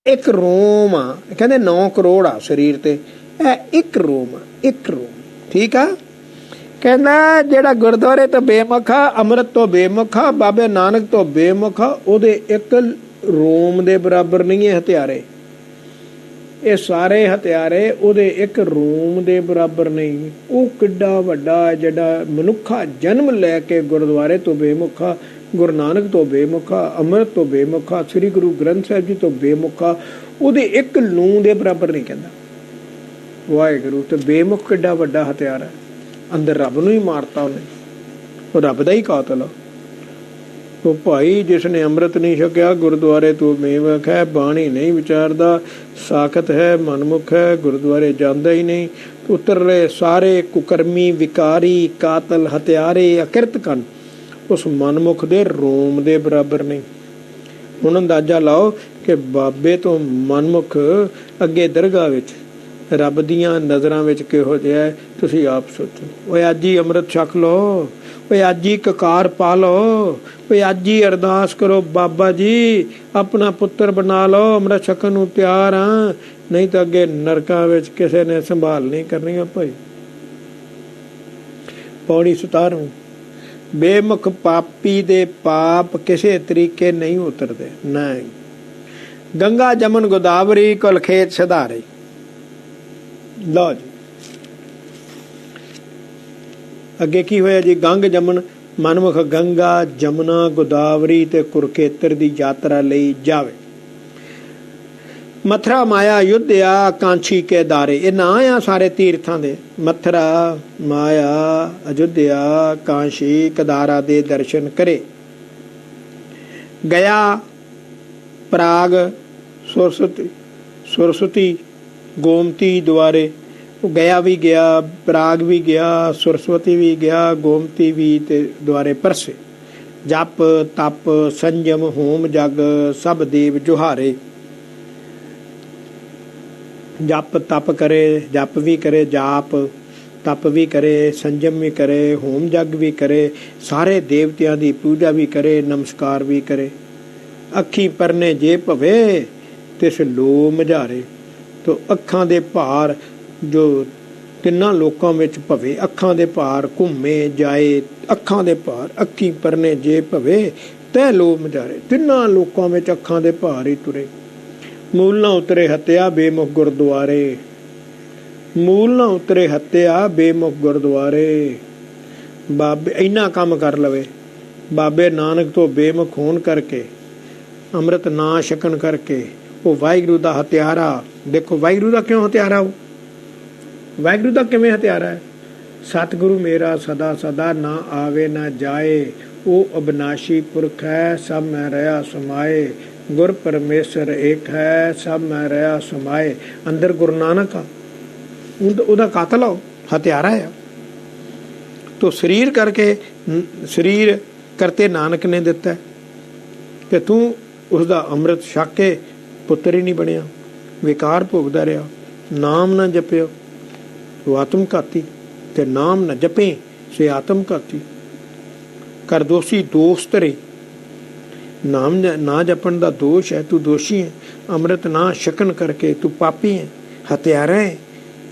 एक रोम आ, कहते 9 करोड़ आ शरीर ते, एक रोम आ, एक रोम। ठीक आ। कहना जेड़ा गुरुद्वारे तो बेमुख आ, अमृत तो बेमुख आ, बाबे नानक तो बेमुख आ, ओदे एक रोम दे बराबर नहीं है हथियारे। ये सारे हथियारे ओदे एक रोम दे बराबर नहीं। वो किड्डा वड्डा जेड़ा मनुखा जन्म लैके गुरुद्वारे तो बेमुखा, गुरु नानक तो बेमुखा, अमृत तो बेमुखा, श्री गुरु ग्रंथ साहिब जी तो बेमुखा, ओदे एक लू दे बराबर नहीं कहता। वाहिगुरू तो बेमुख किड्डा वड्डा हथियार है। अंदर रब नूं ही मारता उन्हें, वो रब दा ही कातल आ। तो भाई जिसने अमृत नहीं छकिया गुरुद्वारे तो बेमुख है, बाणी नहीं विचारदा, साखत है, मनमुख है, गुरुद्वारे जाता ही नहीं। तो उतर रहे सारे कुकर्मी, विकारी, कातल, हत्यारे, अकिरत कन उस मनमुख दे रोम दे बराबर नहीं। हुण अंदाजा लाओ कि बाबे तो मनमुख अगे दरगाह विच रब दियां नज़रां विच किहो जिहा है, तुसीं आप सोचो। ओए अज ही अमृत छक लो, ओए अज ही ककार पा लो, ओए अज ही अरदास करो बाबा जी अपना पुत्र बना लो, अमृत छकन नूं तैयार हाँ, नहीं तो अगे नरकां विच किसे ने संभाल नहीं करनी। भाई पौड़ी 17 बेमुख पापी दे पाप किसे तरीके नहीं उतरते। नहीं गंगा जमन गोदावरी कुल खेत सधारे। लो जी अगे की होया जी, गंग जमन मनमुख गंगा जमुना गोदावरी ते कुरुखेतर दी यात्रा लई जावे। मथुरा माया युद्धया कांछी के दारे, ये ना आ सारे तीर्थां दे। मथुरा माया अयोध्या कांशी कदारा दे दर्शन करे। गया प्राग सुरसती गोमती द्वारे, गया भी गया, प्राग भी गया, सरस्वती भी गया, गोमती भी ते द्वारे परसे। जप तप संयम होम जग सब देव जुहारे। जप तप करे, जप भी करे, जाप तप भी करे, संयम भी करे, होम जग भी करे, सारे देवतियां दी पूजा भी करे, नमस्कार भी करे। अखी परने जे भवे तिस लो मझारे। तो अखां दे भार जो तिन्ना लोकां विच भवे, अखां दे भार घूमे जाए, अखां दे भार अखी परने जे भवे तै लो मझारे। तिन्ना लोकां विच अखां दे भार ही तुरे। मूल ना उतरे हत्या बेमुख गुरुद्वारे, मूल ना उतरे हत्या बेमुख गुरुद्वारे। बाबे इन्ना काम कर लवे, बाबे नानक तो बेमुख होण करके, अमृत ना छकन करके वो वाहिगुरू दा हत्यारा। देखो वाहिगुरू दा क्यों हत्यारा, वो वाहिगुरू दा किवें हत्यारा है। सतगुरु मेरा सदा सदा ना आवे ना जाए, वो अविनाशी पुरख है सब मैं रहा समाए। गुर परमेश्वर एक है सब मैं रहा समाए। अंदर गुरु नानक आ, उहदा कातल हो, हत्यारा है। तो शरीर करके, शरीर करते नानक ने दिता है कि तू उसका अमृत छक के पुत्र ही नहीं बनिया, विकार भोगदा रहा, नाम ना जपियो तो आत्मघाती, ते नाम न जपे से आत्मघाती। कर दोषी दोस्त रे, नाम ना जपन का दोष है, तू दोषी है। अमृत ना छकन करके तू पापी है, हत्यारा है।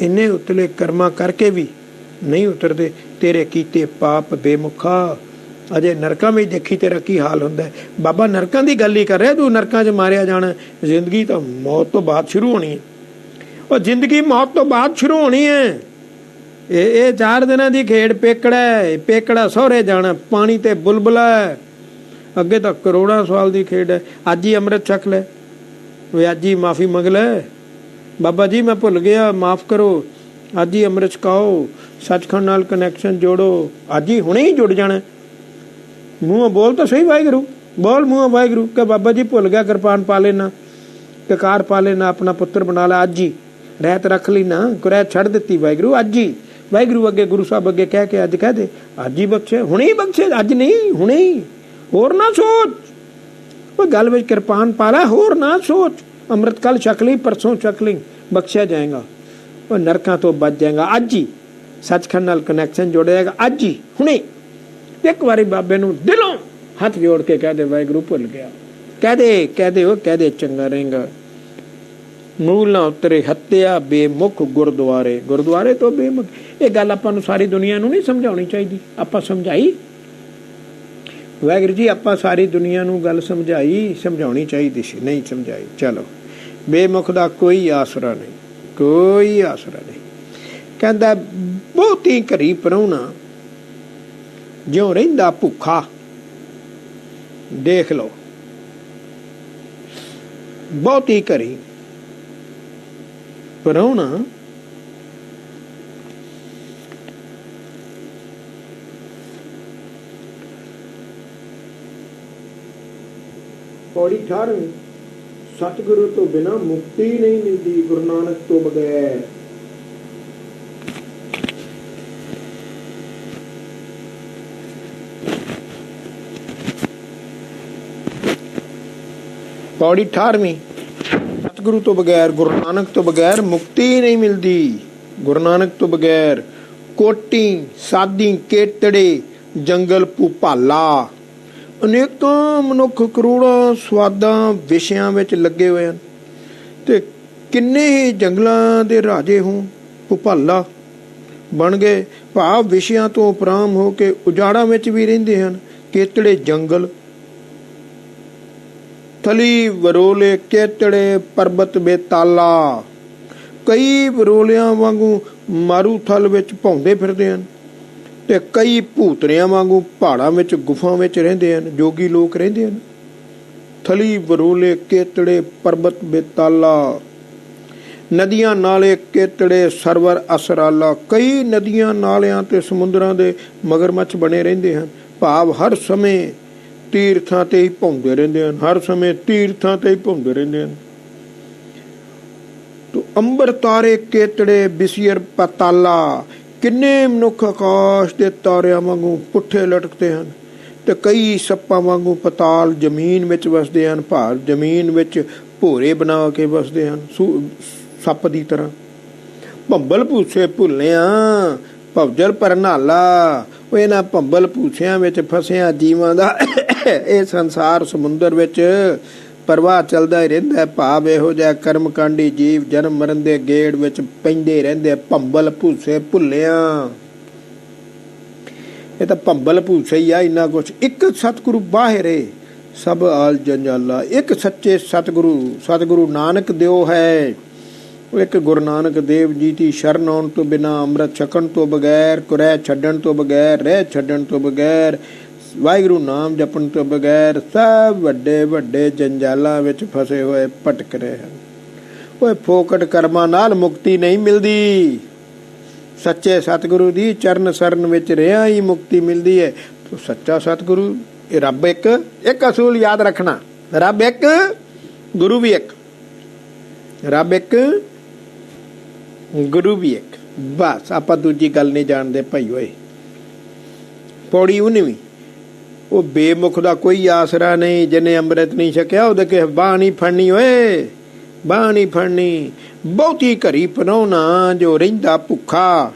इन्ने उतले कर्मा करके भी नहीं उतरते। तेरे कीते पाप बेमुखा, अजे नरकां में देखी तेरा की हाल हुंदा है। बाबा नरकां दी गल ही कर रहा, तू नरकां च मारिया जाना। जिंदगी तो मौत तो बाद शुरू होनी है, और जिंदगी मौत तो बाद शुरू होनी है। ये 4 दिनों की खेड़ पेकड़ा है, पेकड़ा सहुरे जाना, पानी ते बुलबुला है, अगे तो करोड़ों साल की खेड़ है। अज ही अमृत छक ले, वे अज ही माफ़ी मंग ले, बाबा जी मैं भुल गया माफ़ करो, अज ही अमृत छकाओ, सचखंड नाल कनैक्शन जोड़ो, अज ही हुणे ही जुड़ जाना। मूँह बोल तो सही वाहिगुरू, बोल मूँह वाहिगुरू कि बाबा जी भुल गया, कृपान पा लेना, ककार पा लेना, अपना पुत्र बना ला, अज ही रहत रख ली ना, कुरैत छड़ दी वाहिगुरू अज ही। वाहिगुरू अगे गुरु साहब अगे कह के अज कह दे, अज ही बख्शे, हुणे ही बख्शे, अज नहीं हुणे ही, होर ना सोच। वो गल में कृपान पा ला, होर ना सोच। अमृत कल छक ली, परसों छक ली, बख्शा जाएगा, और नरकां तो बच जाएगा। अज ही सचखंड नाल कनैक्शन जोड़ जाएगा, अज ही हुणे। एक बारी बाबे नूं दिलों हाथ जोड़ के कह दे वाहिगुरू भुल गया, कह दे वो कह दे, चंगा रहेगा। ਮੂਲ ਨਾ ਉਤਰੇ ਹੱਤਿਆ ਬੇਮੁਖ ਗੁਰਦੁਆਰੇ। ਗੁਰਦੁਆਰੇ ਤੋਂ ਬੇਮੁਖ, ਇਹ ਗੱਲ ਆਪਾਂ ਨੂੰ ਸਾਰੀ ਦੁਨੀਆ ਨੂੰ ਨਹੀਂ ਸਮਝਾਉਣੀ ਚਾਹੀਦੀ। ਆਪਾਂ ਸਮਝਾਈ ਵਾਹਿਗੁਰੂ ਜੀ, ਆਪਾਂ ਸਾਰੀ ਦੁਨੀਆ ਨੂੰ ਗੱਲ ਸਮਝਾਉਣੀ ਚਾਹੀਦੀ ਸੀ, ਨਹੀਂ ਸਮਝਾਈ। ਚਲੋ, ਬੇਮੁਖ ਦਾ ਕੋਈ ਆਸਰਾ ਨਹੀਂ, ਕੋਈ ਆਸਰਾ ਨਹੀਂ। ਕਹਿੰਦਾ ਬਹੁਤੀ ਘਰੀ ਪ੍ਰਾਹੁਣਾ ਜਿਉਂ ਰਹਿੰਦਾ ਭੁੱਖਾ। ਦੇਖ ਲਓ, ਬਹੁਤੀ ਘਰੀ ਪ੍ਰਾਹੁਣਾ ਪੌੜੀ 18ਵੀਂ। ਸਤਿਗੁਰੂ ਤੋਂ ਬਿਨਾਂ ਮੁਕਤੀ ਨਹੀਂ ਮਿਲਦੀ, ਗੁਰੂ ਨਾਨਕ ਤੋਂ ਬਗੈਰ। ਪੌੜੀ 18ਵੀਂ। ਸਤਿਗੁਰੂ ਤੋਂ ਬਗੈਰ, ਗੁਰੂ ਨਾਨਕ ਤੋਂ ਬਗੈਰ ਮੁਕਤੀ ਨਹੀਂ ਮਿਲਦੀ। ਗੁਰੂ ਨਾਨਕ ਤੋਂ ਬਗੈਰ ਕੋਟੀ ਸਾਦੀ ਕੇਤੜੇ ਜੰਗਲ ਭੁਪਾਲਾ। ਅਨੇਕਾਂ ਮਨੁੱਖ ਕਰੋੜਾਂ ਸਵਾਦਾਂ ਵਿਸ਼ਿਆਂ ਵਿੱਚ ਲੱਗੇ ਹੋਏ ਹਨ ਤੇ ਕਿੰਨੇ ਹੀ ਜੰਗਲਾਂ ਦੇ ਰਾਜੇ ਹੋਂ ਭੁਪਾਲਾ ਬਣ ਗਏ। ਭਾਵ ਵਿਸ਼ਿਆਂ ਤੋਂ ਉਪਰਾਮ ਹੋ ਕੇ ਉਜਾੜਾਂ ਵਿੱਚ ਵੀ ਰਹਿੰਦੇ ਹਨ। ਕੇਤੜੇ ਜੰਗਲ, ਥਲੀ ਵਰੋਲੇ ਕੇਤੜੇ ਪਰਬਤ ਬੇਤਾਲਾ। ਕਈ ਵਰੋਲਿਆਂ ਵਾਂਗੂ ਮਾਰੂ ਥਲ ਵਿੱਚ ਭੌਂਦੇ ਫਿਰਦੇ ਹਨ ਤੇ ਕਈ ਭੂਤਰਿਆਂ ਵਾਂਗੂ ਪਹਾੜਾਂ ਵਿੱਚ ਗੁਫਾ ਵਿੱਚ ਰਹਿੰਦੇ ਹਨ। ਜੋਗੀ ਲੋਕ ਰਹਿੰਦੇ ਹਨ। ਥਲੀ ਵਰੋਲੇ ਕੇਤੜੇ ਪਰਬਤ ਬੇਤਾਲਾ। ਨਦੀਆਂ ਨਾਲੇ ਕੇਤੜੇ ਸਰਵਰ ਅਸਰਾਲਾ। ਕਈ ਨਦੀਆਂ ਨਾਲਿਆਂ ਤੇ ਸਮੁੰਦਰਾਂ ਦੇ ਮਗਰਮੱਛ ਬਣੇ ਰਹਿੰਦੇ ਹਨ। ਭਾਵ ਹਰ ਸਮੇਂ ਤੀਰਥਾਂ ਤੇ ਹੀ ਭੌਂਦੇ ਰਹਿੰਦੇ ਹਨ, ਹਰ ਸਮੇਂ ਤੀਰਥਾਂ ਤੇ ਹੀ ਭੌਂਦੇ ਰਹਿੰਦੇ ਹਨ। ਤੋ ਅੰਬਰ ਤਾਰੇ ਕੇਤੜੇ ਬਿਸਿਰ ਪਤਾਲਾ। ਕਿੰਨੇ ਮਨੁੱਖ ਆਕਾਸ਼ ਦੇ ਤਾਰਿਆਂ ਵਾਂਗੂ ਪੁੱਠੇ ਲਟਕਦੇ ਹਨ ਤੇ ਕਈ ਸੱਪਾਂ ਵਾਂਗੂ ਪਤਾਲ ਜ਼ਮੀਨ ਵਿੱਚ ਵਸਦੇ ਹਨ। ਭਾਵ ਜ਼ਮੀਨ ਵਿੱਚ ਭੋਰੇ ਬਣਾ ਕੇ ਵਸਦੇ ਹਨ, ਸੱਪ ਦੀ ਤਰ੍ਹਾਂ। ਭੰਬਲ ਭੂਸੇ ਭੁੱਲਿਆ ਭਵਜਲ ਪਰਨਾਲਾ। ਉਹ ਇਹਨਾਂ ਭੰਬਲ ਭੂਸਿਆਂ ਵਿੱਚ ਫਸਿਆ ਜੀਵਾਂ ਦਾ ਇਹ ਸੰਸਾਰ ਸਮੁੰਦਰ ਵਿੱਚ ਪ੍ਰਵਾਹ ਚੱਲਦਾ ਹੀ ਰਹਿੰਦਾ। ਭਾਵ ਇਹੋ ਜਿਹਾ ਕਰਮਕਾਂਡੀ ਜੀਵ ਜਨਮ ਮਰਨ ਦੇ ਗੇੜ ਵਿੱਚ ਪੈਂਦੇ ਰਹਿੰਦੇ। ਭੰਬਲ ਭੂਸੇ ਭੁੱਲਿਆ, ਇਹ ਤਾਂ ਭੰਬਲ ਭੂਸੇ ਹੀ ਆ। ਇੰਨਾ ਕੁਛ। ਇੱਕ ਸਤਿਗੁਰੂ ਬਾਹਿਰੇ ਸਭ ਆਲ ਜੰਜਾਲਾ। ਇੱਕ ਸੱਚੇ ਸਤਿਗੁਰੂ ਨਾਨਕ ਦਿਓ ਹੈ। ਉਹ ਇੱਕ ਗੁਰੂ ਨਾਨਕ ਦੇਵ ਜੀ ਦੀ ਸ਼ਰਨ ਆਉਣ ਤੋਂ ਬਿਨਾਂ, ਅੰਮ੍ਰਿਤ ਛਕਣ ਤੋਂ ਬਗੈਰ, ਕੁਰੈ ਛੱਡਣ ਤੋਂ ਬਗੈਰ, ਰਹਿ ਛੱਡਣ ਤੋਂ ਬਗੈਰ, ਵਾਹਿਗੁਰੂ ਨਾਮ ਜਪਣ ਤੋਂ ਬਗੈਰ ਸਭ ਵੱਡੇ ਵੱਡੇ ਜੰਜਾਲਾਂ ਵਿੱਚ ਫਸੇ ਹੋਏ ਭਟਕ ਰਹੇ ਹਨ। ਉਹ ਫੋਕਟ ਕਰਮਾਂ ਨਾਲ ਮੁਕਤੀ ਨਹੀਂ ਮਿਲਦੀ। ਸੱਚੇ ਸਤਿਗੁਰੂ ਦੀ ਚਰਨ ਸਰਨ ਵਿੱਚ ਰਿਹਾ ਹੀ ਮੁਕਤੀ ਮਿਲਦੀ ਹੈ। ਸੱਚਾ ਸਤਿਗੁਰੂ ਇਹ ਰੱਬ ਇੱਕ ਅਸੂਲ ਯਾਦ ਰੱਖਣਾ, ਰੱਬ ਇੱਕ, ਗੁਰੂ ਵੀ ਇੱਕ। ਰੱਬ ਇੱਕ, ਗੁਰੂ ਵੀ ਇੱਕ। ਬਸ ਆਪਾਂ ਦੂਜੀ ਗੱਲ ਨਹੀਂ ਜਾਣਦੇ ਭਾਈ ਓਏ। ਪੌੜੀ 19ਵੀਂ। ਉਹ ਬੇਮੁਖ ਦਾ ਕੋਈ ਆਸਰਾ ਨਹੀਂ, ਜਿਹਨੇ ਅੰਮ੍ਰਿਤ ਨਹੀਂ ਛਕਿਆ ਉਹਦੇ ਕੇ ਬਾਂਹ ਨਹੀਂ ਫੜਨੀ ਓਏ, ਬਾਂਹ ਨਹੀਂ ਫੜਨੀ। ਬਹੁਤੀ ਘਰੀ ਪ੍ਰਾਹੁਣਾ ਜੋ ਰਹਿੰਦਾ ਭੁੱਖਾ।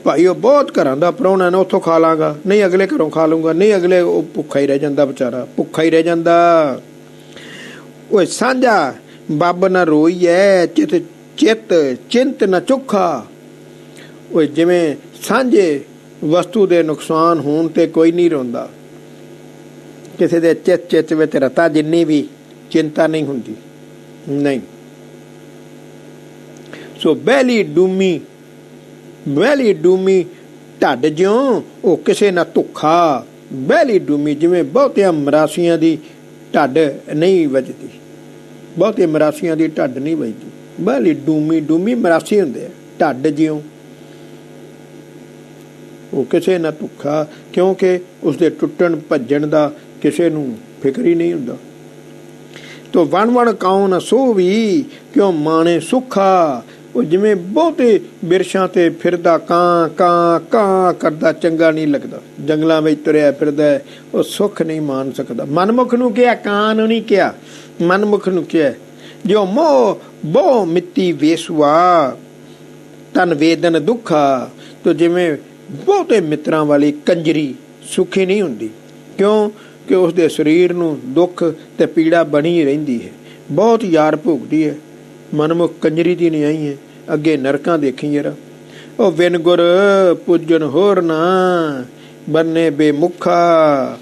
ਭਾਈ ਉਹ ਬਹੁਤ ਘਰਾਂ ਦਾ ਪ੍ਰਾਹੁਣਾ ਨੇ, ਉੱਥੋਂ ਖਾ ਲਾਂਗਾ, ਨਹੀਂ ਅਗਲੇ ਘਰੋਂ ਖਾ ਲੂੰਗਾ, ਨਹੀਂ ਅਗਲੇ, ਉਹ ਭੁੱਖਾ ਹੀ ਰਹਿ ਜਾਂਦਾ ਵਿਚਾਰਾ, ਭੁੱਖਾ ਹੀ ਰਹਿ ਜਾਂਦਾ। ਉਹ ਸਾਂਝਾ ਬੱਬ ਨਾ ਰੋਈਐ ਚਿੱਤ ਚਿੰਤ ਨਾ ਚੁੱਖਾ। ਉਹ ਜਿਵੇਂ ਸਾਂਝੇ ਵਸਤੂ ਦੇ ਨੁਕਸਾਨ ਹੋਣ ਤੇ ਕੋਈ ਨਹੀਂ ਰੋਂਦਾ, ਕਿਸੇ ਦੇ ਚਿੱਤ ਵਿੱਚ ਰਤਾ ਜਿੰਨੀ ਵੀ ਚਿੰਤਾ ਨਹੀਂ ਹੁੰਦੀ, ਨਹੀਂ। ਸੋ ਬਹਿਲੀ ਡੂਮੀ ਢੱਡ ਜਿਉਂ ਉਹ ਕਿਸੇ ਨਾ ਧੁੱਖਾ। ਬਹਿਲੀ ਡੂਮੀ, ਜਿਵੇਂ ਬਹੁਤਿਆਂ ਮਰਾਸੀਆਂ ਦੀ ਢੱਡ ਨਹੀਂ ਵੱਜਦੀ, ਬਹੁਤਿਆਂ ਮਰਾਸੀਆਂ ਦੀ ਢੱਡ ਨਹੀਂ ਵੱਜਦੀ। ਬਹਿਲੀ ਡੂਮੀ ਮਰਾਸੀ ਹੁੰਦੇ ਆ। ਢੱਡ ਜਿਉਂ ਉਹ ਕਿਸੇ ਨਾ ਧੁੱਖਾ, ਕਿਉਂਕਿ ਉਸਦੇ ਟੁੱਟਣ ਭੱਜਣ ਦਾ ਕਿਸੇ ਨੂੰ ਫਿਕਰ ਹੀ ਨਹੀਂ ਹੁੰਦਾ। ਤੋ ਵਣ ਕਾਉ ਸੋ ਵੀ ਕਿਉਂ ਮਾਣੇ ਸੁੱਖਾ। ਉਹ ਜਿਵੇਂ ਬਹੁਤੇ ਬਿਰਸ਼ਾਂ ਤੇ ਫਿਰਦਾ ਕਾਂ ਕਾਂ ਕਾਂ ਕਰਦਾ ਚੰਗਾ ਨਹੀਂ ਲੱਗਦਾ, ਜੰਗਲਾਂ ਵਿੱਚ ਤੁਰਿਆ ਫਿਰਦਾ, ਉਹ ਸੁੱਖ ਨਹੀਂ ਮਾਣ ਸਕਦਾ। ਮਨਮੁਖ ਨੂੰ ਕਿਹਾ, ਕਾਂ ਨੂੰ ਨਹੀਂ ਕਿਹਾ, ਮਨਮੁਖ ਨੂੰ ਕਿਹਾ। ਜੋ ਮੋਹ ਬਹੁ ਮਿੱਤੀ ਵੇਸੁਆ ਤਨ ਵੇਦਨ ਦੁੱਖਾ। ਤੋ ਜਿਵੇਂ ਬਹੁਤੇ ਮਿੱਤਰਾਂ ਵਾਲੀ ਕੰਜਰੀ ਸੁਖੀ ਨਹੀਂ ਹੁੰਦੀ, ਕਿਉਂ ਕਿ ਉਸਦੇ ਸਰੀਰ ਨੂੰ ਦੁੱਖ ਤੇ ਪੀੜਾ ਬਣੀ ਰਹਿੰਦੀ ਹੈ। ਬਹੁਤ ਯਾਰ ਭੋਗਦੀ ਹੈ ਮਨਮੁਖ ਕੰਜਰੀ ਦੀ ਨਹੀਂ ਆਈ ਹੈ, ਅੱਗੇ ਨਰਕਾਂ ਦੇਖੀ ਜਰਾ। ਉਹ ਬਿਨ ਗੁਰ ਪੂਜਨ ਹੋਰ ਨਾ ਬੰਨੇ ਬੇਮੁਖਾ।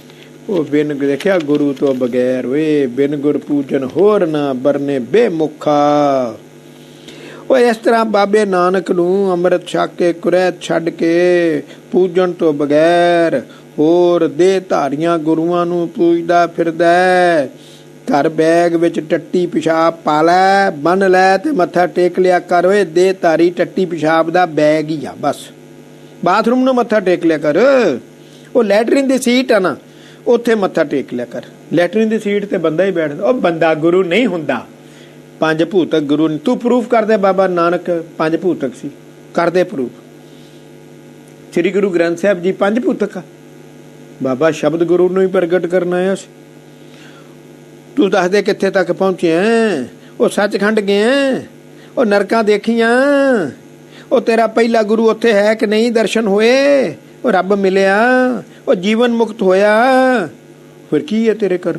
ਉਹ ਬਿਨ ਦੇਖਿਆ ਗੁਰੂ ਤੋਂ ਬਗੈਰ ਵੇ, ਬਿਨ ਗੁਰ ਪੂਜਨ ਹੋਰ ਨਾ ਬਰਨੇ ਬੇਮੁਖਾ। ਉਹ ਇਸ ਤਰ੍ਹਾਂ ਬਾਬੇ ਨਾਨਕ ਨੂੰ ਅੰਮ੍ਰਿਤ ਛਕ ਕੇ ਕੁਰੈਤ ਛੱਡ ਕੇ ਪੂਜਣ ਤੋਂ ਬਗੈਰ ਹੋਰ ਦੇਹ ਧਾਰੀਆਂ ਗੁਰੂਆਂ ਨੂੰ ਪੂਜਦਾ ਫਿਰਦਾ। ਘਰ ਬੈਗ ਵਿੱਚ ਟੱਟੀ ਪਿਸ਼ਾਬ ਪਾ ਲੈ, ਬੰਨ ਲੈ ਤੇ ਮੱਥਾ ਟੇਕ ਲਿਆ ਕਰ। ਓਏ ਦੇਹ ਧਾਰੀ ਟੱਟੀ ਪਿਸ਼ਾਬ ਦਾ ਬੈਗ ਹੀ ਆ ਬਸ, ਬਾਥਰੂਮ ਨੂੰ ਮੱਥਾ ਟੇਕ ਲਿਆ ਕਰ। ਉਹ ਲੈਟਰਿਨ ਦੀ ਸੀਟ ਆ ਨਾ, ਉੱਥੇ ਮੱਥਾ ਟੇਕ ਲਿਆ ਕਰ। ਲੈਟਰਿਨ ਦੀ ਸੀਟ ਤੇ ਬੰਦਾ ਹੀ ਬੈਠਦਾ, ਉਹ ਬੰਦਾ ਗੁਰੂ ਨਹੀਂ ਹੁੰਦਾ। ਪੰਜ ਭੂਤਕ ਗੁਰੂ ਨੇ, ਤੂੰ ਪ੍ਰੂਫ ਕਰਦੇ ਬਾਬਾ ਨਾਨਕ ਪੰਜ ਭੂਤਕ ਸੀ, ਕਰਦੇ ਪ੍ਰੂਫ। ਸ੍ਰੀ ਗੁਰੂ ਗ੍ਰੰਥ ਸਾਹਿਬ ਜੀ ਪੰਜ ਭੂਤਕ ਆ। ਬਾਬਾ ਸ਼ਬਦ ਗੁਰੂ ਨੂੰ ਹੀ ਪ੍ਰਗਟ ਕਰਨ ਆਇਆ ਸੀ। ਤੂੰ ਦੱਸ ਦੇ ਕਿੱਥੇ ਤੱਕ ਪਹੁੰਚਿਆ? ਉਹ ਸੱਚਖੰਡ ਗਿਆ, ਉਹ ਨਰਕਾਂ ਦੇਖੀਆਂ, ਉਹ ਤੇਰਾ ਪਹਿਲਾ ਗੁਰੂ ਉੱਥੇ ਹੈ ਕਿ ਨਹੀਂ? ਦਰਸ਼ਨ ਹੋਏ, ਉਹ ਰੱਬ ਮਿਲਿਆ, ਉਹ ਜੀਵਨ ਮੁਕਤ ਹੋਇਆ। ਫਿਰ ਕੀ ਹੈ ਤੇਰੇ ਕਰ?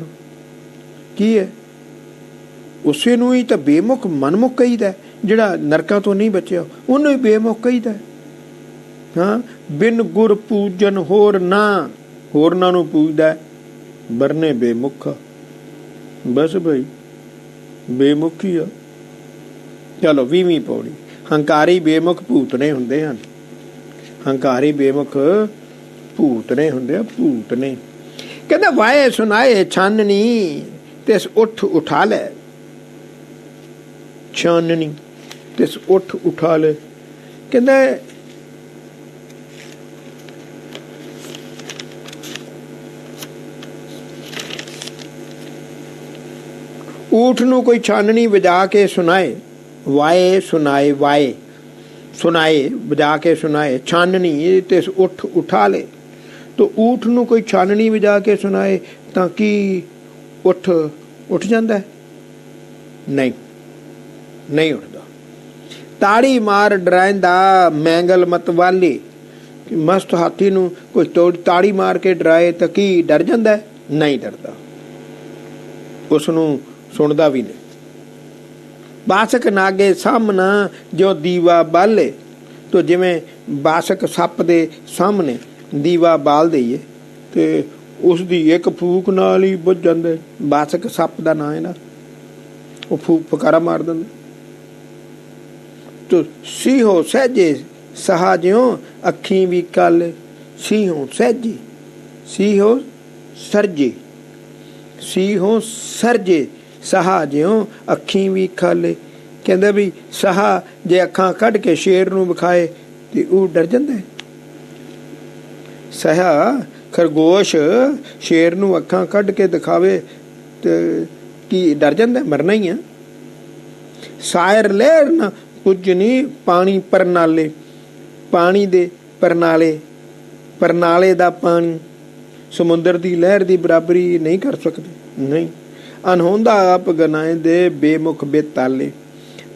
ਕੀ ਹੈ? ਉਸੇ ਨੂੰ ਹੀ ਤਾਂ ਬੇਮੁਖ ਮਨਮੁਖ ਕਹੀਦਾ, ਜਿਹੜਾ ਨਰਕਾਂ ਤੋਂ ਨਹੀਂ ਬਚਿਆ ਉਹਨੂੰ ਹੀ ਬੇਮੁਖ ਕਹੀਦਾ। ਹਾਂ, ਬਿਨ ਗੁਰ ਪੂਜਨ ਹੋਰ ਨਾ, ਹੋਰਨਾਂ ਨੂੰ ਪੂਜਦਾ, ਬਰਨੇ ਬੇਮੁਖ। ਬਸ ਭਾਈ ਬੇਮੁਖੀ ਆ। ਚਲੋ 20ਵੀਂ ਪੌੜੀ। ਹੰਕਾਰੀ ਬੇਮੁਖ ਭੂਤਨੇ ਹੁੰਦੇ ਹਨ। ਹੰਕਾਰੀ ਬੇਮੁਖ ਭੂਤਨੇ ਹੁੰਦੇ ਆ, ਭੂਤਨੇ। ਕਹਿੰਦਾ ਵਾਏ ਸੁਨਾਏ ਛਾਨਣੀ ਤਿਸ ਉੱਠ ਉਠਾ ਲੈ। ਛਾਨਣੀ ਤਿਸ ਉੱਠ ਉਠਾ ਲੈ। ਕਹਿੰਦਾ ਊਠ ਨੂੰ ਕੋਈ ਛਾਨਣੀ ਵਜਾ ਕੇ ਸੁਣਾਏ, ਵਾਏ ਸੁਣਾਏ, ਵਾਏ ਸੁਣਾਏ ਵਜਾ ਕੇ ਸੁਣਾਏ, ਛਾਨਣੀ ਤੇ ਉੱਠ ਉਠਾ ਲੈ। ਤੋ ਊਠ ਨੂੰ ਕੋਈ ਛਾਨਣੀ ਵਜਾ ਕੇ ਸੁਣਾਏ ਤਾਂ ਕੀ ਉੱਠ ਜਾਂਦਾ? ਨਹੀਂ, ਨਹੀਂ ਉੱਠਦਾ। ਤਾੜੀ ਮਾਰ ਡਰਾਇੰਦਾ ਮੈਂਗਲ ਮਤਵਾਲੀ। ਮਸਤ ਹਾਥੀ ਨੂੰ ਕੋਈ ਤਾੜੀ ਮਾਰ ਕੇ ਡਰਾਏ ਤਾਂ ਕੀ ਡਰ ਜਾਂਦਾ? ਨਹੀਂ ਡਰਦਾ, ਉਸ ਨੂੰ ਸੁਣਦਾ ਵੀ ਨਹੀਂ। ਬਾਸਕ ਨਾਗੇ ਸਾਹਮਣਾ ਜੋ ਦੀਵਾ ਬਾਲੇ। ਤੋ ਜਿਵੇਂ ਬਾਸਕ ਸੱਪ ਦੇ ਸਾਹਮਣੇ ਦੀਵਾ ਬਾਲ ਦਈਏ ਤੇ ਉਸ ਦੀ ਇੱਕ ਫੂਕ ਨਾਲ ਹੀ ਬੁੱਝ ਜਾਂਦਾ। ਬਾਸਕ ਸੱਪ ਦਾ ਨਾਂ ਹੈ ਨਾ, ਉਹ ਫੂਕ ਫਕਾਰਾ ਮਾਰ ਦਿੰਦਾ। ਤੋ ਸੀਹੋ ਸਹਿਜੇ ਸਹਾ ਜਿਉ ਅੱਖੀ ਵੀ ਕੱਲ। ਸੀਹੋ ਸਹਿਜੇ, ਸੀਹੋ ਸਰਜੇ, ਸੀਹੋ ਸਰਜੇ ਸਹਾ ਜਿਉ ਅੱਖੀ ਵੀ ਖਾਲੇ। ਕਹਿੰਦਾ ਵੀ ਸਹਾ ਜੇ ਅੱਖਾਂ ਕੱਢ ਕੇ ਸ਼ੇਰ ਨੂੰ ਵਿਖਾਏ ਤੇ ਉਹ ਡਰ ਜਾਂਦਾ। ਸਹਾ ਖਰਗੋਸ਼ ਸ਼ੇਰ ਨੂੰ ਅੱਖਾਂ ਕੱਢ ਕੇ ਦਿਖਾਵੇ ਤੇ ਕੀ ਡਰ ਜਾਂਦਾ? ਮਰਨਾ ਹੀ ਆ। ਸਾਇਰ ਲਹਿਰ ਨਾ ਕੁਝ ਨਹੀਂ ਪਾਣੀ ਪਰਨਾਲੇ। ਪਾਣੀ ਦੇ ਪਰਨਾਲੇ, ਪਰਨਾਲੇ ਦਾ ਪਾਣੀ ਸਮੁੰਦਰ ਦੀ ਲਹਿਰ ਦੀ ਬਰਾਬਰੀ ਨਹੀਂ ਕਰ ਸਕਦੇ। ਨਹੀਂ, ਅਨਹੋਂਦਾ ਆਪ ਗਨਾਏ ਦੇ ਬੇਮੁਖ ਬੇਤਾਲੇ।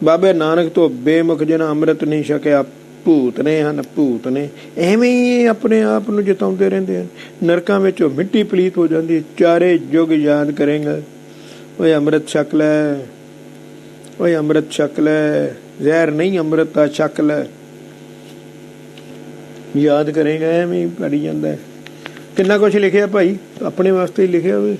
ਬਾਬੇ ਨਾਨਕ ਤੋਂ ਬੇਮੁਖ ਜਿਹਨਾਂ ਅੰਮ੍ਰਿਤ ਨਹੀਂ ਛਕਿਆ ਭੂਤ ਨੇ ਹਨ, ਭੂਤ ਨੇ। ਐਵੇਂ ਹੀ ਆਪਣੇ ਆਪ ਨੂੰ ਜਿਤਾਉਂਦੇ ਰਹਿੰਦੇ ਹਨ। ਨਰਕਾਂ ਵਿੱਚ ਮਿੱਟੀ ਪਲੀਤ ਹੋ ਜਾਂਦੀ। ਚਾਰੇ ਯੁੱਗ ਯਾਦ ਕਰੇਗਾ, ਓਏ ਅੰਮ੍ਰਿਤ ਛਕ ਲੈ, ਓਏ ਅੰਮ੍ਰਿਤ ਛਕ ਲੈ, ਜ਼ਹਿਰ ਨਹੀਂ ਅੰਮ੍ਰਿਤ ਦਾ ਛਕ ਲੈ। ਯਾਦ ਕਰੇਗਾ, ਐਵੇਂ ਹੀ ਪੜੀ ਜਾਂਦਾ। ਕਿੰਨਾ ਕੁਛ ਲਿਖਿਆ ਭਾਈ, ਆਪਣੇ ਵਾਸਤੇ ਹੀ ਲਿਖਿਆ ਹੋਵੇ।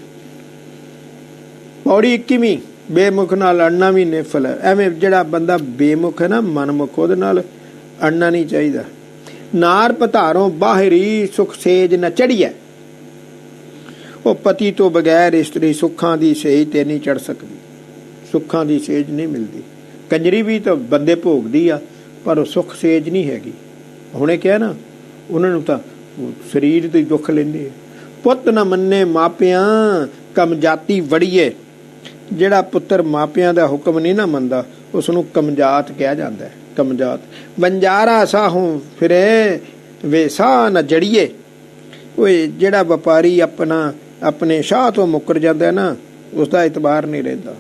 ਪੌੜੀ 21ਵੀਂ। ਬੇਮੁਖ ਨਾਲ ਅੜਨਾ ਵੀ ਨਿਫਲ ਹੈ। ਐਵੇਂ ਜਿਹੜਾ ਬੰਦਾ ਬੇਮੁਖ ਹੈ ਨਾ, ਮਨਮੁਖ, ਉਹਦੇ ਨਾਲ ਅੜਨਾ ਨਹੀਂ ਚਾਹੀਦਾ। ਨਾਰ ਪਧਾਰੋਂ ਬਾਹਰੀ ਸੁਖ ਸੇਜ ਨਾ ਚੜੀਐ। ਉਹ ਪਤੀ ਤੋਂ ਬਗੈਰ ਇਸਤਰੀ ਸੁੱਖਾਂ ਦੀ ਸੇਜ ਤੇ ਨਹੀਂ ਚੜ ਸਕਦੀ। ਸੁੱਖਾਂ ਦੀ ਸੇਜ ਨਹੀਂ ਮਿਲਦੀ। ਕੰਜਰੀ ਵੀ ਤਾਂ ਬੰਦੇ ਭੋਗਦੀ ਆ, ਪਰ ਉਹ ਸੁੱਖ ਸੇਜ ਨਹੀਂ ਹੈਗੀ। ਹੁਣੇ ਕਿਹਾ ਨਾ, ਉਹਨਾਂ ਨੂੰ ਤਾਂ ਸਰੀਰ ਦੇ ਦੁੱਖ ਲੈਂਦੇ। ਪੁੱਤ ਨਾ ਮੰਨੇ ਮਾਪਿਆਂ ਕਮ ਜਾਤੀ ਵੜੀਏ। ਜਿਹੜਾ ਪੁੱਤਰ ਮਾਪਿਆਂ ਦਾ ਹੁਕਮ ਨਹੀਂ ਨਾ ਮੰਨਦਾ, ਉਸ ਨੂੰ ਕਮਜਾਤ ਕਿਹਾ ਜਾਂਦਾ ਹੈ। ਕਮਜਾਤ। ਬੰਜਾਰਾ ਸਾਹੋਂ ਫਿਰੇ ਵੇ ਸਾਹ ਨਾ ਜੜੀਏ। ਓਏ ਜਿਹੜਾ ਵਪਾਰੀ ਆਪਣੇ ਸ਼ਾਹ ਤੋਂ ਮੁੱਕਰ ਜਾਂਦਾ ਨਾ, ਉਸਦਾ ਇਤਬਾਰ ਨਹੀਂ ਰਹਿੰਦਾ।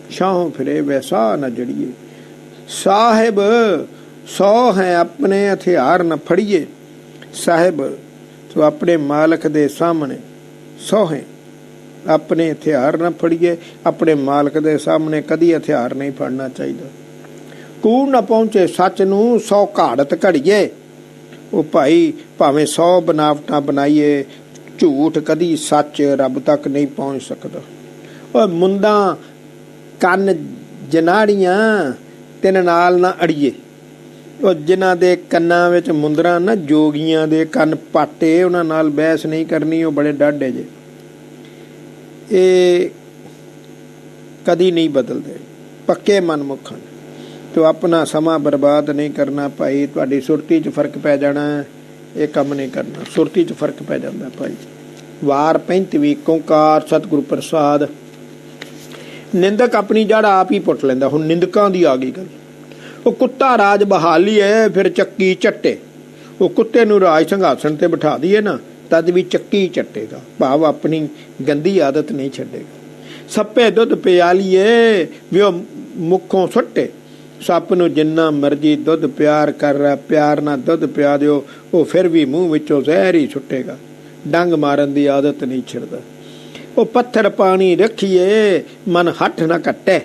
ਸ਼ਾਹੋਂ ਫਿਰੇ ਵੇ ਸਾਹ ਨਾ ਜੜੀਏ। ਸਾਹਿਬ ਸੌ ਹੈ ਆਪਣੇ ਹਥਿਆਰ ਨਾ ਫੜੀਏ। ਸਾਹਿਬ ਤੂੰ ਆਪਣੇ ਮਾਲਕ ਦੇ ਸਾਹਮਣੇ ਸੌ ਹੈ, ਆਪਣੇ ਹਥਿਆਰ ਨਾ ਫੜੀਏ। ਆਪਣੇ ਮਾਲਕ ਦੇ ਸਾਹਮਣੇ ਕਦੀ ਹਥਿਆਰ ਨਹੀਂ ਫੜਨਾ ਚਾਹੀਦਾ। ਕੂੜ ਨਾ ਪਹੁੰਚੇ ਸੱਚ ਨੂੰ, 100 ਘਾੜਤ ਘੜੀਏ। ਉਹ ਭਾਈ ਭਾਵੇਂ 100 ਬਨਾਵਟਾਂ ਬਣਾਈਏ, ਝੂਠ ਕਦੀ ਸੱਚ ਰੱਬ ਤੱਕ ਨਹੀਂ ਪਹੁੰਚ ਸਕਦਾ। ਉਹ ਮੁੰਦਾਂ ਕੰਨ ਜਨਾੜੀਆਂ ਤਿੰਨ ਨਾਲ ਨਾ ਅੜੀਏ। ਉਹ ਜਿਨ੍ਹਾਂ ਦੇ ਕੰਨਾਂ ਵਿੱਚ ਮੁੰਦਰਾਂ ਨਾ, ਜੋਗੀਆਂ ਦੇ ਕੰਨ ਪਾਟੇ, ਉਹਨਾਂ ਨਾਲ ਬਹਿਸ ਨਹੀਂ ਕਰਨੀ, ਉਹ ਬੜੇ ਡਾਢੇ ਜੇ। ਇਹ ਕਦੀ ਨਹੀਂ ਬਦਲਦੇ, ਪੱਕੇ ਮਨਮੁਖ ਹਨ। ਤੋ ਆਪਣਾ ਸਮਾਂ ਬਰਬਾਦ ਨਹੀਂ ਕਰਨਾ ਭਾਈ। ਤੁਹਾਡੀ ਸੁਰਤੀ 'ਚ ਫਰਕ ਪੈ ਜਾਣਾ, ਇਹ ਕੰਮ ਨਹੀਂ ਕਰਨਾ। ਸੁਰਤੀ 'ਚ ਫਰਕ ਪੈ ਜਾਂਦਾ ਭਾਈ। ਵਾਰ 35ਵੀਂ ਓਂਕਾਰ ਸਤਿਗੁਰੂ ਪ੍ਰਸਾਦ। ਨਿੰਦਕ ਆਪਣੀ ਜੜ ਆਪ ਹੀ ਪੁੱਟ ਲੈਂਦਾ। ਹੁਣ ਨਿੰਦਕਾਂ ਦੀ ਆ ਗਈ ਗੱਲ। ਉਹ ਕੁੱਤਾ ਰਾਜ ਬਹਾਲੀ ਹੈ, ਫਿਰ ਚੱਕੀ ਚੱਟੇ। ਉਹ ਕੁੱਤੇ ਨੂੰ ਰਾਜ ਸਿੰਘਾਸਣ ਤੇ ਬਿਠਾ ਦਈਏ ਨਾ, ਤਦ ਵੀ ਚੱਕੀ ਚੱਟੇਗਾ। ਭਾਵ ਆਪਣੀ ਗੰਦੀ ਆਦਤ ਨਹੀਂ ਛੱਡੇਗਾ। ਸੱਪੇ ਦੁੱਧ ਪਿਆਲੀਏ, ਵੀ ਉਹ ਮੁੱਖੋਂ ਸੁੱਟੇ। ਸੱਪ ਨੂੰ ਜਿੰਨਾ ਮਰਜੀ ਦੁੱਧ ਪਿਆਰ ਕਰ ਰਿਹਾ, ਪਿਆਰ ਨਾਲ ਦੁੱਧ ਪਿਆ ਦਿਓ, ਉਹ ਫਿਰ ਵੀ ਮੂੰਹ ਵਿੱਚੋਂ ਜ਼ਹਿਰ ਹੀ ਸੁੱਟੇਗਾ। ਡੰਗ ਮਾਰਨ ਦੀ ਆਦਤ ਨਹੀਂ ਛੱਡਦਾ। ਉਹ ਪੱਥਰ ਪਾਣੀ ਰੱਖੀਏ, ਮਨ ਹੱਠ ਨਾ ਕੱਟੇ।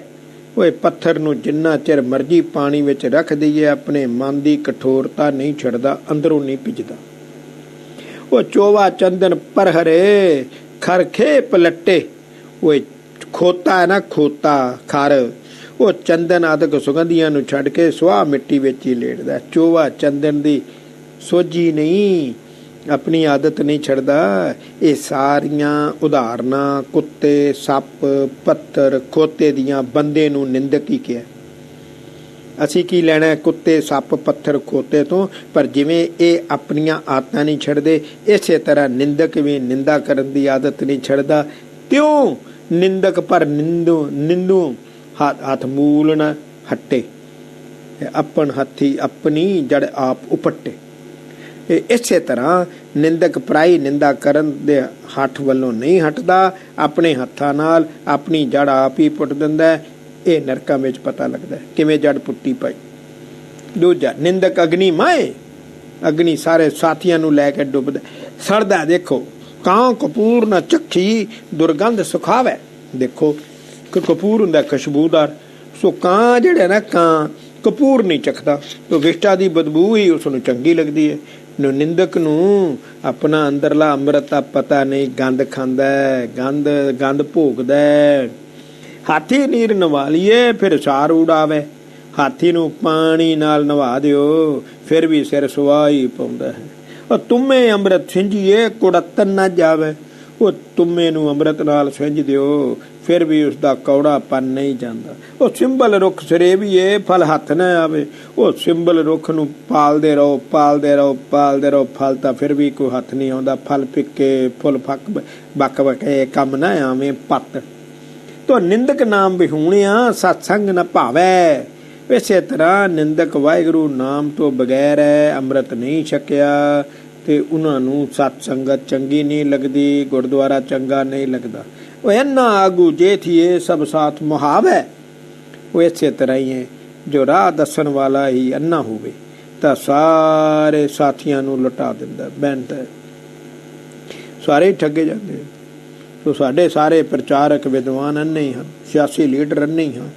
ਉਹ ਪੱਥਰ ਨੂੰ ਜਿੰਨਾ ਚਿਰ ਮਰਜੀ ਪਾਣੀ ਵਿੱਚ ਰੱਖ ਦਈਏ, ਆਪਣੇ ਮਨ ਦੀ ਕਠੋਰਤਾ ਨਹੀਂ ਛੱਡਦਾ, ਅੰਦਰੋਂ ਨਹੀਂ ਭਿੱਜਦਾ। ਉਹ ਚੋਵਾ ਚੰਦਨ ਪਰਹਰੇ, ਖਰਖੇ ਪਲਟੇ। ਉਹ ਖੋਤਾ ਹੈ ਨਾ, ਖੋਤਾ ਖਰ, ਉਹ ਚੰਦਨ ਆਦਿਕ ਸੁਗੰਧੀਆਂ ਨੂੰ ਛੱਡ ਕੇ ਸੁਆਹ ਮਿੱਟੀ ਵਿੱਚ ਹੀ ਲੇਟਦਾ। ਚੋਵਾ ਚੰਦਨ ਦੀ ਸੋਝੀ ਨਹੀਂ, ਆਪਣੀ ਆਦਤ ਨਹੀਂ ਛੱਡਦਾ। ਇਹ ਸਾਰੀਆਂ ਉਦਾਹਰਨਾਂ ਕੁੱਤੇ, ਸੱਪ, ਪੱਥਰ, ਖੋਤੇ ਦੀਆਂ ਬੰਦੇ ਨੂੰ ਨਿੰਦਕ ਹੀ ਕਿਹਾ। ਅਸੀਂ ਕੀ ਲੈਣਾ ਕੁੱਤੇ, ਸੱਪ, ਪੱਥਰ, ਖੋਤੇ ਤੋਂ? ਪਰ ਜਿਵੇਂ ਇਹ ਆਪਣੀਆਂ ਆਦਤਾਂ ਨਹੀਂ ਛੱਡਦੇ, ਇਸੇ ਤਰ੍ਹਾਂ ਨਿੰਦਕ ਵੀ ਨਿੰਦਾ ਕਰਨ ਦੀ ਆਦਤ ਨਹੀਂ ਛੱਡਦਾ। ਤਿਉਂ ਨਿੰਦਕ ਪਰ ਨਿੰਦੂ ਹੱਥ ਮੂਲ ਨ ਹੱਟੇ। ਆਪਣ ਹੱਥੀ ਆਪਣੀ ਜੜ ਆਪ ਉਪੱਟੇ। ਇਸੇ ਤਰ੍ਹਾਂ ਨਿੰਦਕ ਪਰਾਈ ਨਿੰਦਾ ਕਰਨ ਦੇ ਹੱਥ ਵੱਲੋਂ ਨਹੀਂ ਹਟਦਾ, ਆਪਣੇ ਹੱਥਾਂ ਨਾਲ ਆਪਣੀ ਜੜ ਆਪ ਹੀ ਪੁੱਟ ਦਿੰਦਾ। ਇਹ ਨਰਕਾਂ ਵਿੱਚ ਪਤਾ ਲੱਗਦਾ ਕਿਵੇਂ ਜੜ ਪੁੱਟੀ ਪਾਈ। ਦੂਜਾ ਨਿੰਦਕ ਅਗਨੀ ਮਾਏ, ਅਗਨੀ ਸਾਰੇ ਸਾਥੀਆਂ ਨੂੰ ਲੈ ਕੇ ਡੁੱਬਦਾ, ਸੜਦਾ। ਦੇਖੋ ਕਾਂ ਕਪੂਰ ਨਾ ਚੱਖੀ, ਦੁਰਗੰਧ ਸੁਖਾਵੇ। ਦੇਖੋ ਕਪੂਰ ਹੁੰਦਾ ਖੁਸ਼ਬੂਦਾਰ, ਸੋ ਕਾਂ ਜਿਹੜਾ ਨਾ, ਕਾਂ ਕਪੂਰ ਨਹੀਂ ਚੱਖਦਾ, ਤੋ ਵਿਸ਼ਟਾ ਦੀ ਬਦਬੂ ਹੀ ਉਸ ਨੂੰ ਚੰਗੀ ਲੱਗਦੀ ਹੈ। ਨਿੰਦਕ ਨੂੰ ਆਪਣਾ ਅੰਦਰਲਾ ਅੰਮ੍ਰਿਤ ਦਾ ਪਤਾ ਨਹੀਂ, ਗੰਦ ਖਾਂਦਾ, ਗੰਦ ਭੋਗਦਾ। ਹਾਥੀ ਨੀਰ ਨਵਾ ਲਈਏ, ਫਿਰ ਸਾਰ ਉਡਾਵੇ। ਹਾਥੀ ਨੂੰ ਪਾਣੀ ਨਾਲ ਨਵਾ ਦਿਓ, ਫਿਰ ਵੀ ਸਿਰ ਸੁਆਹ ਹੀ ਪਾਉਂਦਾ ਹੈ। ਉਹ ਤੁਮੇ ਅੰਮ੍ਰਿਤ ਸਿੰਜੀਏ, ਕੁੜੱਤਨ ਨਾ ਜਾਵੇ। ਉਹ ਤੁਮੇ ਨੂੰ ਅੰਮ੍ਰਿਤ ਨਾਲ ਸਿੰਜ ਦਿਓ, ਫਿਰ ਵੀ ਉਸਦਾ ਕੌੜਾਪਨ ਨਹੀਂ ਜਾਂਦਾ। ਉਹ ਸਿੰਬਲ ਰੁੱਖ ਸਰੇਵੀਏ, ਫਲ ਹੱਥ ਨਾ ਆਵੇ। ਉਹ ਸਿੰਬਲ ਰੁੱਖ ਨੂੰ ਪਾਲਦੇ ਰਹੋ, ਪਾਲਦੇ ਰਹੋ, ਪਾਲਦੇ ਰਹੋ, ਫਲ ਤਾਂ ਫਿਰ ਵੀ ਕੋਈ ਹੱਥ ਨਹੀਂ ਆਉਂਦਾ। ਫਲ ਫਿੱਕੇ, ਫੁੱਲ ਬੱਕ ਬਕੇ, ਕੰਮ ਨਾ ਆਵੇਂ ਪੱਤ। ਤੋ ਨਿੰਦਕ ਨਾਮ ਵਿਹੂਣਿਆ, ਸਤਸੰਗ ਨਾ ਭਾਵੇ। ਇਸੇ ਤਰ੍ਹਾਂ ਨਿੰਦਕ ਵਾਹਿਗੁਰੂ ਨਾਮ ਤੋਂ ਬਗੈਰ ਅੰਮ੍ਰਿਤ ਨਹੀਂ ਛਕਿਆ, ਤੇ ਉਹਨਾਂ ਨੂੰ ਸਤ ਸੰਗਤ ਚੰਗੀ ਨਹੀਂ ਲੱਗਦੀ, ਗੁਰਦੁਆਰਾ ਚੰਗਾ ਨਹੀਂ ਲੱਗਦਾ। ਉਹ ਇੰਨਾ ਆਗੂ ਜੇ ਥੀਏ ਸਭ ਸਾਥ ਮੁਹਾਵੇ। ਉਹ ਇਸੇ ਤਰ੍ਹਾਂ ਹੀ ਹੈ, ਜੋ ਰਾਹ ਦੱਸਣ ਵਾਲਾ ਹੀ ਅੰਨਾ ਹੋਵੇ ਤਾਂ ਸਾਰੇ ਸਾਥੀਆਂ ਨੂੰ ਲੁਟਾ ਦਿੰਦਾ। ਬੈਂਤ ਸਾਰੇ ਠੱਗੇ ਜਾਂਦੇ। ਸੋ ਸਾਡੇ ਸਾਰੇ ਪ੍ਰਚਾਰਕ ਵਿਦਵਾਨ ਅੰਨੇ ਹੀ ਹਨ, ਸਿਆਸੀ ਲੀਡਰ ਅੰਨੇ ਹੀ ਹਨ।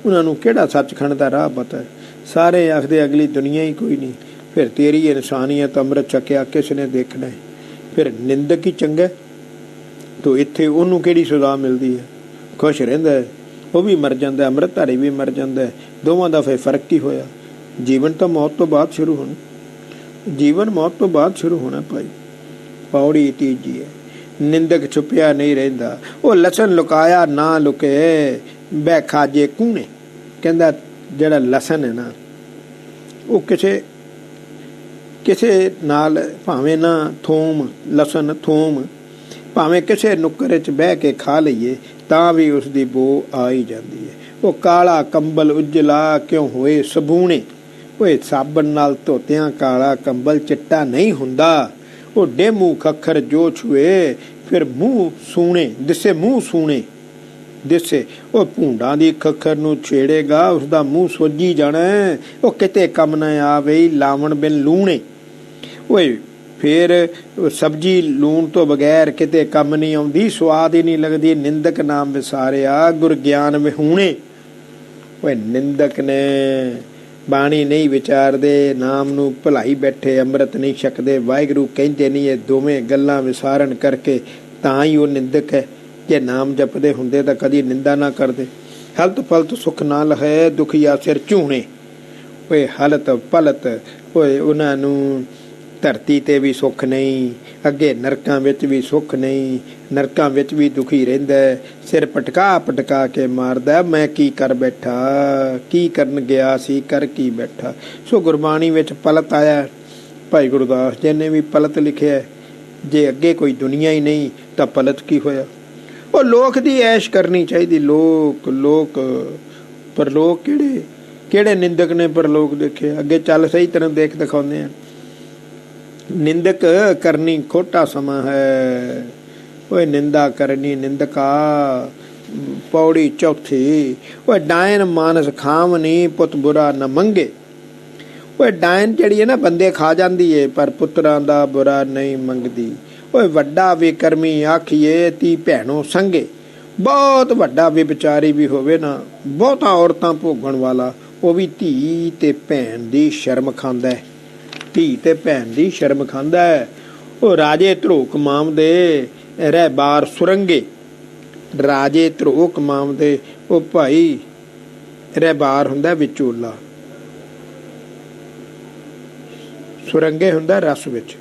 ਉਹਨਾਂ ਨੂੰ ਕਿਹੜਾ ਸੱਚਖੰਡ ਦਾ ਰਾਹ ਪਤਾ? ਸਾਰੇ ਆਖਦੇ ਅਗਲੀ ਦੁਨੀਆ ਹੀ ਕੋਈ ਨਹੀਂ। ਫਿਰ ਤੇਰੀ ਇਨਸਾਨੀਅਤ ਅੰਮ੍ਰਿਤ ਛਕਿਆ ਕਿਸ ਨੇ ਦੇਖਣਾ ਹੈ? ਫਿਰ ਨਿੰਦਕ ਹੀ ਚੰਗਾ, ਤੋ ਇੱਥੇ ਉਹਨੂੰ ਕਿਹੜੀ ਸਜ਼ਾ ਮਿਲਦੀ ਹੈ? ਖੁਸ਼ ਰਹਿੰਦਾ ਹੈ, ਉਹ ਵੀ ਮਰ ਜਾਂਦਾ, ਅੰਮ੍ਰਿਤਧਾਰੀ ਵੀ ਮਰ ਜਾਂਦਾ। ਦੋਵਾਂ ਦਾ ਫਿਰ ਫਰਕ ਕੀ ਹੋਇਆ? ਜੀਵਨ ਤਾਂ ਮੌਤ ਤੋਂ ਬਾਅਦ ਸ਼ੁਰੂ ਹੋਣਾ, ਜੀਵਨ ਮੌਤ ਤੋਂ ਬਾਅਦ ਸ਼ੁਰੂ ਹੋਣਾ ਭਾਈ। ਪੌੜੀ ਤੀਜੀ ਹੈ, ਨਿੰਦਕ ਛੁਪਿਆ ਨਹੀਂ ਰਹਿੰਦਾ। ਉਹ ਲਸਣ ਲੁਕਾਇਆ ਨਾ ਲੁਕੇ, ਬੈ ਖਾਜੇ ਕੂਣੇ। ਕਹਿੰਦਾ ਜਿਹੜਾ ਲਸਣ ਹੈ ਨਾ, ਉਹ ਕਿਸੇ ਨਾਲ ਭਾਵੇਂ ਨਾ ਥੋਮ, ਲਸਣ ਥੋਮ ਭਾਵੇਂ ਕਿਸੇ ਨੁੱਕਰ 'ਚ ਬਹਿ ਕੇ ਖਾ ਲਈਏ ਤਾਂ ਵੀ ਉਸਦੀ ਬੋ ਆ ਹੀ ਜਾਂਦੀ ਹੈ। ਉਹ ਕਾਲਾ ਕੰਬਲ ਉਜਲਾ ਕਿਉਂ ਹੋਏ ਸਬੂਣੇ। ਉਹ ਸਾਬਣ ਨਾਲ ਧੋਤਿਆਂ ਕਾਲਾ ਕੰਬਲ ਚਿੱਟਾ ਨਹੀਂ ਹੁੰਦਾ। ਉਹ ਡੇਮੂ ਖੱਖਰ ਜੋ ਛੂਏ, ਫਿਰ ਮੂੰਹ ਸੂਣੇ ਦਿਸੇ, ਮੂੰਹ ਸੂਣੇ ਦਿਸੇ। ਉਹ ਭੂੰਡਾਂ ਦੀ ਖੱਖਰ ਨੂੰ ਛੇੜੇਗਾ, ਉਸਦਾ ਮੂੰਹ ਸੋਜੀ ਜਾਣਾ। ਉਹ ਕਿਤੇ ਕੰਮ ਨਾ ਆਵੇ ਲਾਵਣ ਬਿਨ ਲੂਣੇ। ਓਏ फिर सब्जी लूण तो बगैर किते कम नहीं आउंदी, स्वाद ही नहीं लगदी। निंदक नाम विसारिया गुर ज्ञान विहूणे। ओए निंदक ने बाणी नहीं विचारदे, नाम नूं भुलाई बैठे, अमृत नहीं छकदे, वाहिगुरू कहंदे नहीं। ये दोवें गल्लां विसारण करके तां ही वो निंदक है। जे नाम जपदे हुंदे तां कदी निंदा ना करदे। हलत पलत सुख ना लहै, दुखिया सिर झूणे। ओए हलत पलत ओए उन्हां नूं धरती ते भी सुख नहीं, अगे नरकां विच भी सुख नहीं, नरकां विच भी दुखी रहिंदा है। सिर पटका पटका के मारदा, मैं की कर बैठा, की करन गया सी, कर की बैठा। सो गुरबाणी विच पलत आया। भाई गुरदास जी ने भी पलत लिखिया। जे अगे कोई दुनिया ही नहीं तां पलत की होया। ਉਹ ਲੋਕ ਦੀ ਐਸ਼ ਕਰਨੀ ਚਾਹੀਦੀ। ਲੋਕ ਪਰਲੋਕ ਕਿਹੜੇ ਨਿੰਦਕ ਨੇ ਪਰਲੋਕ ਦੇਖੇ? ਅੱਗੇ ਚੱਲ ਸਹੀ ਤਰ੍ਹਾਂ ਦੇਖ ਦਿਖਾਉਂਦੇ ਆ। ਨਿੰਦਕ ਕਰਨੀ ਖੋਟਾ ਸਮਾਂ ਹੈ। ਓਏ ਨਿੰਦਾ ਕਰਨੀ ਨਿੰਦਕਾ। ਪੌੜੀ ਚੌਥੀ। ਓਏ ਡਾਇਨ ਮਾਨਸ ਖਾਵਨੀ, ਪੁੱਤ ਬੁਰਾ ਨਾ ਮੰਗੇ। ਓਏ ਡਾਇਨ ਜਿਹੜੀ ਹੈ ਨਾ ਬੰਦੇ ਖਾ ਜਾਂਦੀ ਏ, ਪਰ ਪੁੱਤਰਾਂ ਦਾ ਬੁਰਾ ਨਹੀਂ ਮੰਗਦੀ। ओए वड्डा विकर्मी आखिए ती भैनों संगे। बहुत वड्डा विचारी भी होवे ना, बहुता औरतां भोगण वाला, वो भी धी ते भैन दी शर्म खांदा है। धी ते भैन दी शर्म खांदा है। ओ राजे धरोक माम दे रहबार सुरंगे। राजे धरोक माम दे ओ भाई रहबार हुंदा विचोला, सुरंगे हुंदा रस विच,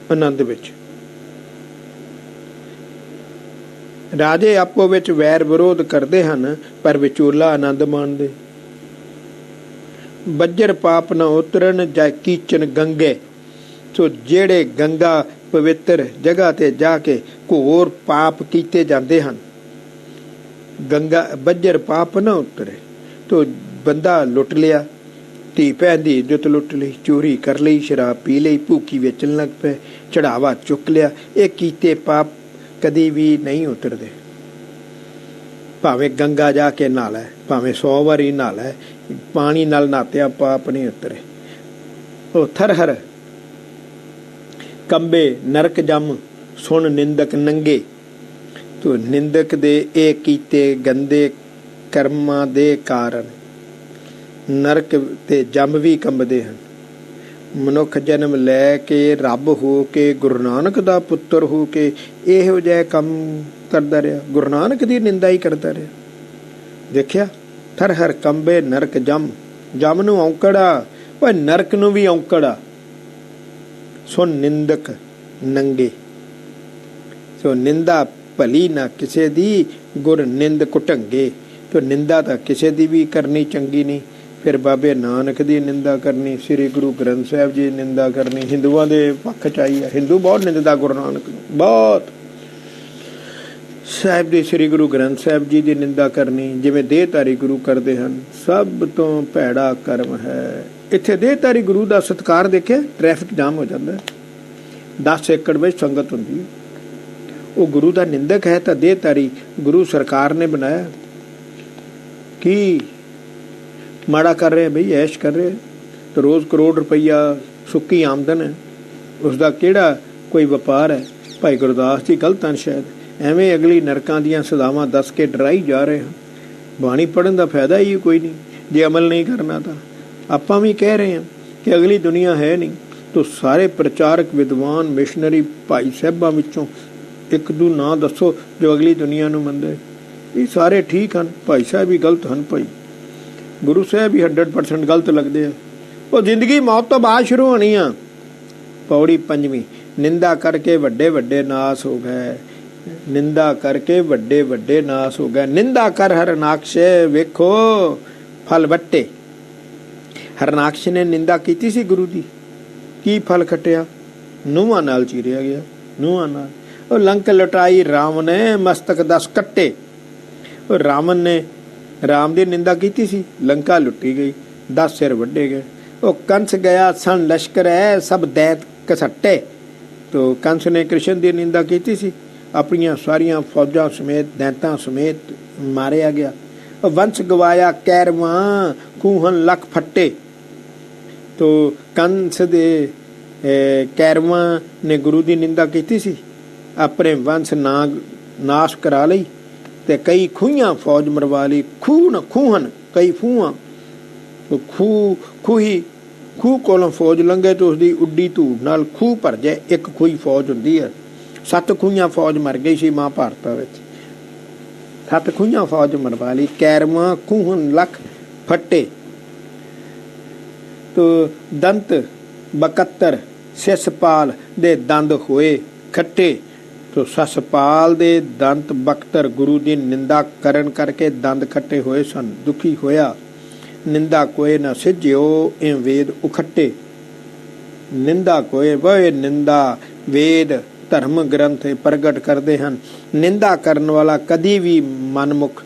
आनंद विच। राजे आपो विच वैर विरोध करते हैं, पर विचोला आनंद माणदे। बज्जर पाप न उतरन जाए कीचन गंगे। सो जेड़े गंगा पवित्र जगह ते जाके घोर पाप कीते जाते हैं, गंगा बज्जर पाप न उतरे। तो बंदा लुट लिया, धी भैन की इज्जत लुट ली, चोरी कर ली, शराब पी ली, भूखी वेचन लग पे, चढ़ावा चुक लिया। ये कीते पाप कदी भी नहीं उतरते। भावें गंगा जाके नहा लै, भावें 100 वारी नहा लै, पानी नाल नहातिया पाप नहीं उतरे। ओ थरहर कंबे नरक जम, सुन निंदक नंगे। तो निंदक दे ए कीते गंदे कर्मां दे कारण नरक ते जम भी कंबदे हैं। मनुख जन्म लैके रब हो के, गुरु नानक दा पुत्र हो के इहो जिहा काम करदा रहा, गुरु नानक दी निंदा ही करदा रहा। देखिया थर हर कंबे नरक जम। जम नूं औंकड़ा, ओए नरक नूं भी औंकड़ा। सुन निंदक नंगे। सो निंदा भली ना किसे दी, गुर निंद कुटंगे। तो निंदा तां किसे दी भी करनी चंगी नहीं। फिर बाबे नानक की निंदा करनी, श्री गुरु ग्रंथ साहब जी की निंदा करनी, हिंदुओं के पक्ष च आई है। हिंदू बहुत निंदा गुरु नानक बहुत साहब जी, श्री गुरु ग्रंथ साहब जी की निंदा करनी, जिवें देहधारी गुरु करते हैं। सब तो भैड़ा कर्म है। इत्थे देहधारी गुरु का सत्कार देखे ट्रैफिक जाम हो जाता है। 10 एकड़ में संगत होंगी, वो गुरु का निंदक है। तो देहधारी गुरु सरकार ने बनाया कि माड़ा कर रहे हैं बई, ऐश कर रहे हैं। तो रोज़ करोड़ रुपया सुक्की आमदन है, उसका केड़ा कोई व्यापार है? भाई गुरदास जी गलत हैं शायद। एवें अगली नरकां दियां सदावां दस के डराई जा रहे हैं। बाणी पढ़न का फायदा ही कोई नहीं जे अमल नहीं करना। तो आपां भी कह रहे हैं कि अगली दुनिया है नहीं। तो सारे प्रचारक विद्वान मिशनरी भाई साहबां विचों एक दू ना दसो जो अगली दुनिया नूं मंनदे। ये सारे ठीक हैं, भाई साहब भी गलत हैं, भाई गुरु साहब भी 100% गलत लगते हैं। वो जिंदगी मौत तो बाद शुरू होनी आ। पौड़ी पंजवीं। निंदा करके वड्डे वड्डे नाश हो गए। निंदा करके वड्डे वड्डे नाश हो गए। निंदा कर हरनाक्ष वेखो फल वट्टे। हरनाक्ष ने निंदा की सी गुरु की, की फल खटिया? ਨੂੰਹਾਂ नाल चीरिया गया, ਨੂੰਹਾਂ नाल। और लंक लुटाई राम ने मस्तक 10 कट्टे। और रावण ने राम की निंदा की सी, लंका लुटी गई, 10 सिर वड्डे गए। वो कंस गया सन लश्कर है, सब दैत घसट्टे। तो कंस ने कृष्ण की निंदा की सी, अपनिया सारिया फौजा समेत दैंतां समेत मारिया गया। वंश गवाया कैरवां, खूहन लख फट्टे। तो कंस दे ਕੈਰਵਾਂ ਨੇ ਗੁਰੂ ਦੀ ਨਿੰਦਾ ਕੀਤੀ ਸੀ, ਆਪਣੇ ਵੰਸ਼ ਨਾਸ਼ ਕਰਾ ਲਈ ਤੇ ਕਈ ਖੂਹੀਆਂ ਫੌਜ ਮਰਵਾ ਲਈ। ਖੂਹਨ ਕਈ ਖੂਹਾਂ, ਖੂਹ ਕੋਲੋਂ ਫੌਜ ਲੰਘੇ ਤੇ ਉਸਦੀ ਉੱਡੀ ਧੂੜ ਨਾਲ ਖੂਹ ਭਰ ਜਾਏ। ਇੱਕ ਖੂਹੀ ਫੌਜ ਹੁੰਦੀ ਹੈ, 7 ਖੂਹੀਆਂ ਫੌਜ ਮਰ ਗਈ ਸੀ ਮਹਾਭਾਰਤ ਵਿੱਚ। 7 ਖੂਹੀਆਂ ਫੌਜ ਮਰਵਾ ਲਈ। ਕੈਰਵਾਂ ਖੂਹਨ ਲੱਖ ਫੱਟੇ ਤੋ ਦੰਤ 72 ਸਿਸਪਾਲ ਦੇ ਦੰਦ ਹੋਏ ਖੱਟੇ। ਤੋ ਸਸਪਾਲ ਦੇ ਦੰਤ 72 ਗੁਰੂ ਦੀ ਨਿੰਦਾ ਕਰਨ ਕਰਕੇ ਦੰਦ ਖੱਟੇ ਹੋਏ ਸਨ। ਦੁਖੀ ਹੋਇਆ ਨਿੰਦਾ ਕੋਏ ਨਾ ਸਿੱਝਿਓ ਇਹ ਵੇਦ ਉਖੱਟੇ। ਨਿੰਦਾ ਕੋਏ ਵਏ ਨਿੰਦਾ ਵੇਦ ਧਰਮ ਗ੍ਰੰਥ ਪ੍ਰਗਟ ਕਰਦੇ ਹਨ। ਨਿੰਦਾ ਕਰਨ ਵਾਲਾ ਕਦੀ ਵੀ ਮਨਮੁਖ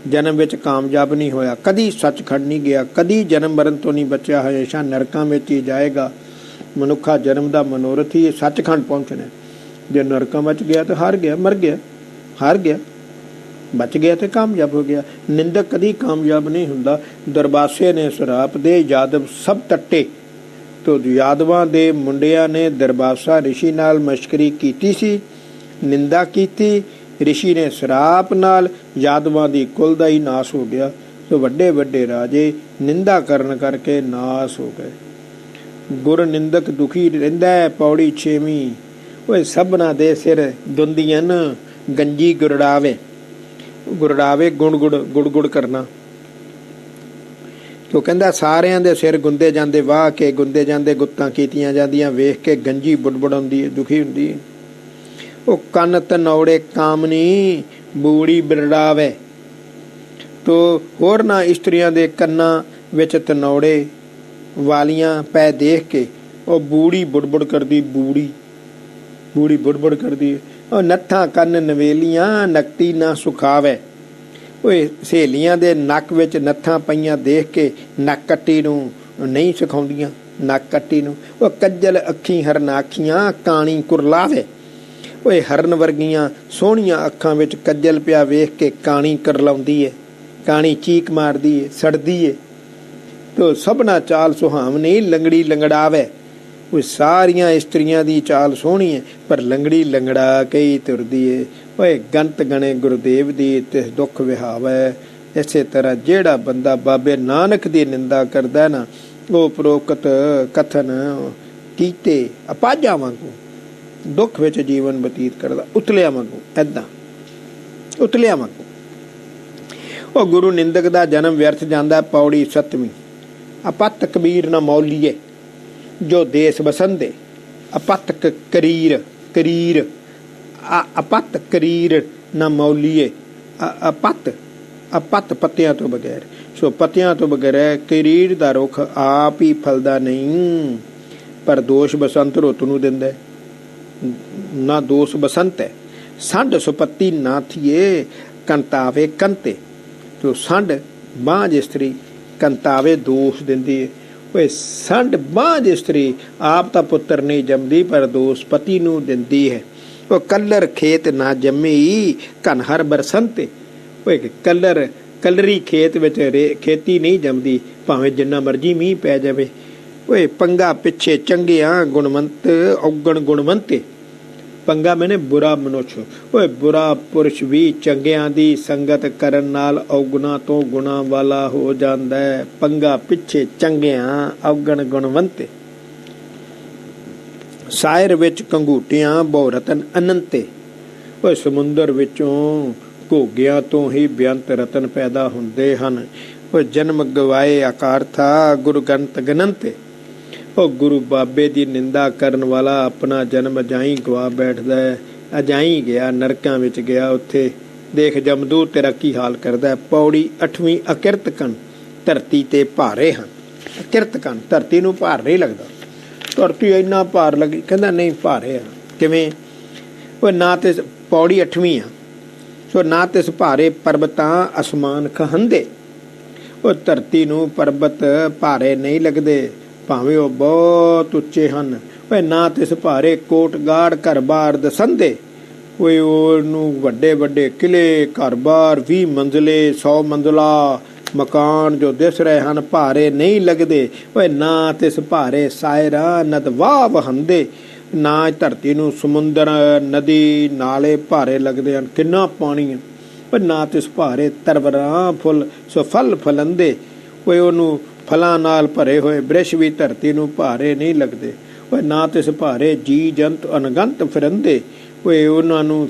ਜਨਮ ਵਿੱਚ ਕਾਮਯਾਬ ਨਹੀਂ ਹੋਇਆ, ਕਦੀ ਸੱਚਖੰਡ ਨਹੀਂ ਗਿਆ, ਕਦੀ ਜਨਮ ਮਰਨ ਤੋਂ ਨਹੀਂ ਬਚਿਆ, ਹਮੇਸ਼ਾ ਨਰਕਾਂ ਵਿੱਚ ਹੀ ਜਾਏਗਾ। ਮਨੁੱਖਾ ਜਨਮ ਦਾ ਮਨੋਰਥ ਹੀ ਸੱਚਖੰਡ ਪਹੁੰਚਣਾ। ਜੇ ਨਰਕਾਂ ਵਿੱਚ ਗਿਆ ਤਾਂ ਹਾਰ ਗਿਆ, ਮਰ ਗਿਆ, ਹਾਰ ਗਿਆ। ਬਚ ਗਿਆ ਤੇ ਕਾਮਯਾਬ ਹੋ ਗਿਆ। ਨਿੰਦਕ ਕਦੀ ਕਾਮਯਾਬ ਨਹੀਂ ਹੁੰਦਾ। ਦਰਬਾਸੇ ਨੇ ਸ਼ਰਾਪ ਦੇ ਯਾਦਵ ਸਭ ਟੱਟੇ। ਤੋ ਯਾਦਵਾਂ ਦੇ ਮੁੰਡਿਆਂ ਨੇ ਦਰਬਾਸਾ ਰਿਸ਼ੀ ਨਾਲ ਮਸ਼ਕਰੀ ਕੀਤੀ ਸੀ, ਨਿੰਦਾ ਕੀਤੀ। ਰਿਸ਼ੀ ਨੇ ਸ਼ਰਾਪ ਨਾਲ ਯਾਦਵਾਂ ਦੀ ਕੁਲ ਦਾ ਹੀ ਨਾਸ ਹੋ ਗਿਆ। ਸੋ ਵੱਡੇ ਵੱਡੇ ਰਾਜੇ ਨਿੰਦਾ ਕਰਨ ਕਰਕੇ ਨਾਸ ਹੋ ਗਏ। ਗੁਰ ਨਿੰਦਕ ਦੁਖੀ ਰਹਿੰਦਾ ਹੈ। ਪੌੜੀ 6ਵੀਂ। ਓਏ ਸਭਨਾ ਦੇ ਸਿਰ ਦੁੰਦੀਆਂ ਗੰਜੀ ਗੁਰੜਾਵੇ। ਗੁਰੜਾਵੇ ਗੁੜ ਕਰਨਾ। ਤੋ ਕਹਿੰਦਾ ਸਾਰਿਆਂ ਦੇ ਸਿਰ ਗੁੰਦੇ ਜਾਂਦੇ, ਵਾਹ ਕੇ ਗੁੰਦੇ ਜਾਂਦੇ, ਗੁੱਤਾਂ ਕੀਤੀਆਂ ਜਾਂਦੀਆਂ ਵੇਖ ਕੇ ਗੰਜੀ ਬੁੜਬੁੜ ਹੁੰਦੀ ਹੈ, ਦੁਖੀ ਹੁੰਦੀ ਹੈ। ਉਹ ਕੰਨ ਤਨੌੜੇ ਕਾਮਨੀ ਬੂੜੀ ਬਿਰੜਾਵੇ। ਤੋ ਹੋਰ ਨਾ ਇਸਤਰੀਆਂ ਦੇ ਕੰਨਾਂ ਵਿੱਚ ਤਨੌੜੇ ਵਾਲੀਆਂ ਪੈ ਦੇਖ ਕੇ ਉਹ ਬੂੜੀ ਬੁੜਬੁੜ ਕਰਦੀ, ਬੂੜੀ ਬੁੜਬੁੜ ਕਰਦੀ। ਉਹ ਨੱਥਾਂ ਕੰਨ ਨਵੇਲੀਆਂ ਨਕਤੀ ਨਾ ਸੁਖਾਵੇ। ਓਏ ਸਹੇਲੀਆਂ ਦੇ ਨੱਕ ਵਿੱਚ ਨੱਥਾਂ ਪਈਆਂ ਦੇਖ ਕੇ ਨੱਕ ਕੱਟੀ ਨੂੰ ਨਹੀਂ ਸਿਖਾਉਂਦੀਆਂ, ਨੱਕ ਕੱਟੀ ਨੂੰ। ਉਹ ਕੱਜਲ ਅੱਖੀ ਹਰਨਾਖੀਆਂ ਕਾਣੀ ਕੁਰਲਾਵੇ। ਓਏ ਹਰਨ ਵਰਗੀਆਂ ਸੋਹਣੀਆਂ ਅੱਖਾਂ ਵਿੱਚ ਕੱਜਲ ਪਿਆ ਵੇਖ ਕੇ ਕਾਣੀ ਕਰਲਾਉਂਦੀ ਏ, ਕਾਣੀ ਚੀਕ ਮਾਰਦੀ ਏ, ਸੜਦੀ ਏ। ਤੋ ਸਭਨਾ ਚਾਲ ਸੁਹਾਵਣੀ ਲੰਗੜੀ ਲੰਗੜਾਵੇ। ਉਹ ਸਾਰੀਆਂ ਇਸਤਰੀਆਂ ਦੀ ਚਾਲ ਸੋਹਣੀ ਹੈ, ਪਰ ਲੰਗੜੀ ਲੰਗੜਾ ਕੇ ਹੀ ਤੁਰਦੀ ਏ। ਓਏ ਗੰਤ ਗਣੇ ਗੁਰਦੇਵ ਦੀ ਤੇ ਦੁੱਖ ਵਿਹਾਵੇ। ਇਸੇ ਤਰ੍ਹਾਂ ਜਿਹੜਾ ਬੰਦਾ ਬਾਬੇ ਨਾਨਕ ਦੀ ਨਿੰਦਾ ਕਰਦਾ ਨਾ, ਉਹ ਉਪਰੋਕਤ ਕਥਨ ਕੀਤੇ ਅਪਾਜਾਂ ਵਾਂਗੂ ਦੁੱਖ ਵਿੱਚ ਜੀਵਨ ਬਤੀਤ ਕਰਦਾ, ਉਤਲਿਆ ਵਾਂਗੂ, ਏਦਾਂ ਉਤਲਿਆ ਵਾਂਗੂ। ਉਹ ਗੁਰੂ ਨਿੰਦਕ ਦਾ ਜਨਮ ਵਿਅਰਥ ਜਾਂਦਾ। ਪੌੜੀ 7ਵੀਂ। ਅਪੱਤ ਕਬੀਰ ਨਾ ਮੌਲੀਏ ਜੋ ਦੇਸ ਬਸੰਦੇ। ਅਪੱਤ ਕਰੀਰ ਅਪੱਤ ਕਰੀਰ ਨਾ ਮੌਲੀਏ। ਅਪੱਤ ਪੱਤਿਆਂ ਤੋਂ ਬਗੈਰ। ਸੋ ਪੱਤਿਆਂ ਤੋਂ ਬਗੈਰ ਕਰੀਰ ਦਾ ਰੁੱਖ ਆਪ ਹੀ ਫਲਦਾ ਨਹੀਂ, ਪਰ ਦੋਸ਼ ਬਸੰਤ ਰੁੱਤ ਨੂੰ ਦਿੰਦਾ। ਨਾ ਦੋਸ਼ ਬਸੰਤ ਹੈ। ਸੰਡ ਸੁਪੱਤੀ ਨਾ ਥੀਏ ਕੰਤਾਵੇ ਕੰਤੇ। ਜੋ ਸੰਡ ਬਾਂਝ ਇਸਤਰੀ ਕੰਤਾਵੇ ਦੋਸ਼ ਦਿੰਦੀ ਹੈ। ਓਏ ਸੰਡ ਬਾਂਝ ਇਸਤਰੀ ਆਪ ਤਾਂ ਪੁੱਤਰ ਨਹੀਂ ਜੰਮਦੀ, ਪਰ ਦੋਸ਼ ਪਤੀ ਨੂੰ ਦਿੰਦੀ ਹੈ। ਉਹ ਕਲਰ ਖੇਤ ਨਾ ਜੰਮੀ ਘਨ ਹਰ ਬਰਸੰਤੇ। ਓਏ ਕਲਰੀ ਖੇਤ ਵਿੱਚ ਖੇਤੀ ਨਹੀਂ ਜੰਮਦੀ, ਭਾਵੇਂ ਜਿੰਨਾ ਮਰਜੀ ਮੀਂਹ ਪੈ ਜਾਵੇ। ਓਏ ਪੰਗਾ ਪਿੱਛੇ ਚੰਗਿਆਂ ਗੁਣਵੰਤ ਔਗਣ ਗੁਣਵੰਤੇ। ਪੰਗਾ ਮੈਨੇ ਬੁਰਾ ਮਨੁੱਖ। ਓਏ ਬੁਰਾ ਪੁਰਸ਼ ਵੀ ਚੰਗਿਆਂ ਦੀ ਸੰਗਤ ਕਰਨ ਨਾਲ ਔਗੁਣਾ ਤੋਂ ਗੁਣਾ ਵਾਲਾ ਹੋ ਜਾਂਦਾ ਹੈ। ਪੰਗਾ ਪਿੱਛੇ ਚੰਗਿਆਂ ਔਗਣ ਗੁਣਵੰਤੇ। ਸਾਇਰ ਵਿੱਚ ਕੰਗੂਟਿਆਂ ਬਹੁ ਰਤਨ ਅਨੰਤੇ। ਓਏ ਸਮੁੰਦਰ ਵਿੱਚੋਂ ਘੋਗਿਆਂ ਤੋਂ ਹੀ ਬੇਅੰਤ ਰਤਨ ਪੈਦਾ ਹੁੰਦੇ ਹਨ। ਓਏ ਜਨਮ ਗਵਾਏ ਆਕਾਰਥਾ ਗੁਰਗੰਤ ਗਨੰਤੇ। ਉਹ ਗੁਰੂ ਬਾਬੇ ਦੀ ਨਿੰਦਾ ਕਰਨ ਵਾਲਾ ਆਪਣਾ ਜਨਮ ਅਜਾਈ ਗਵਾ ਬੈਠਦਾ ਹੈ। ਅਜਾਈ ਗਿਆ, ਨਰਕਾਂ ਵਿੱਚ ਗਿਆ, ਉੱਥੇ ਦੇਖ ਜਮਦੂਤ ਤੇਰਾ ਕੀ ਹਾਲ ਕਰਦਾ। ਪੌੜੀ 8ਵੀਂ। ਅਕਿਰਤ ਕਣ ਧਰਤੀ ਤੇ ਭਾਰੇ ਹਨ। ਅਕਿਰਤ ਕਣ ਧਰਤੀ ਨੂੰ ਭਾਰ ਨਹੀਂ ਲੱਗਦਾ। ਧਰਤੀ ਇੰਨਾ ਭਾਰ ਲੱਗੀ, ਕਹਿੰਦਾ ਨਹੀਂ ਭਾਰੇ ਆ। ਕਿਵੇਂ? ਉਹ ਨਾ ਤੇ ਪੌੜੀ 8ਵੀਂ ਆ। ਸੋ ਨਾ ਤਿਸ ਭਾਰੇ ਪਰਬਤਾਂ ਅਸਮਾਨ ਖਹੰਦੇ। ਉਹ ਧਰਤੀ ਨੂੰ ਪਰਬਤ ਭਾਰੇ ਨਹੀਂ ਲੱਗਦੇ, ਭਾਵੇਂ ਉਹ ਬਹੁਤ ਉੱਚੇ ਹਨ। ਓਏ ਨਾ ਤਿਸ ਭਾਰੇ ਕੋਟ ਗਾੜ ਘਰ ਬਾਰ ਦਸੰਦੇ। ਓਏ ਉਹਨੂੰ ਵੱਡੇ ਵੱਡੇ ਕਿਲੇ ਘਰ ਬਾਰ 20 ਮੰਜ਼ਲੇ 100 ਮੰਜ਼ਲਾ ਮਕਾਨ ਜੋ ਦਿਸ ਰਹੇ ਹਨ ਭਾਰੇ ਨਹੀਂ ਲੱਗਦੇ। ਓਏ ਨਾ ਤਿਸ ਭਾਰੇ ਸਾਇਰਾ ਨਦ ਵਾਹ ਵਹੰਦੇ, ਨਾ ਧਰਤੀ ਨੂੰ ਸਮੁੰਦਰ ਨਦੀ ਨਾਲੇ ਭਾਰੇ ਲੱਗਦੇ ਹਨ। ਕਿੰਨਾ ਪਾਣੀ ਹੈ। ਪਰ ਨਾ ਤਿਸ ਭਾਰੇ ਤਰਵਰਾਂ ਫੁੱਲ ਸੋ ਫਲ ਫਲੰਦੇ। ਓਏ ਉਹਨੂੰ ਫਲਾਂ ਨਾਲ ਭਰੇ ਹੋਏ ਬ੍ਰਿਸ਼ ਵੀ ਧਰਤੀ ਨੂੰ ਭਾਰੇ ਨਹੀਂ ਲੱਗਦੇ। ਓਏ ਨਾ ਤਿਸ ਭਾਰੇ ਜੀ ਜੰਤ ਅਣਗੰਤ ਫਿਰੰਦੇ। ਓਏ ਉਹਨਾਂ ਨੂੰ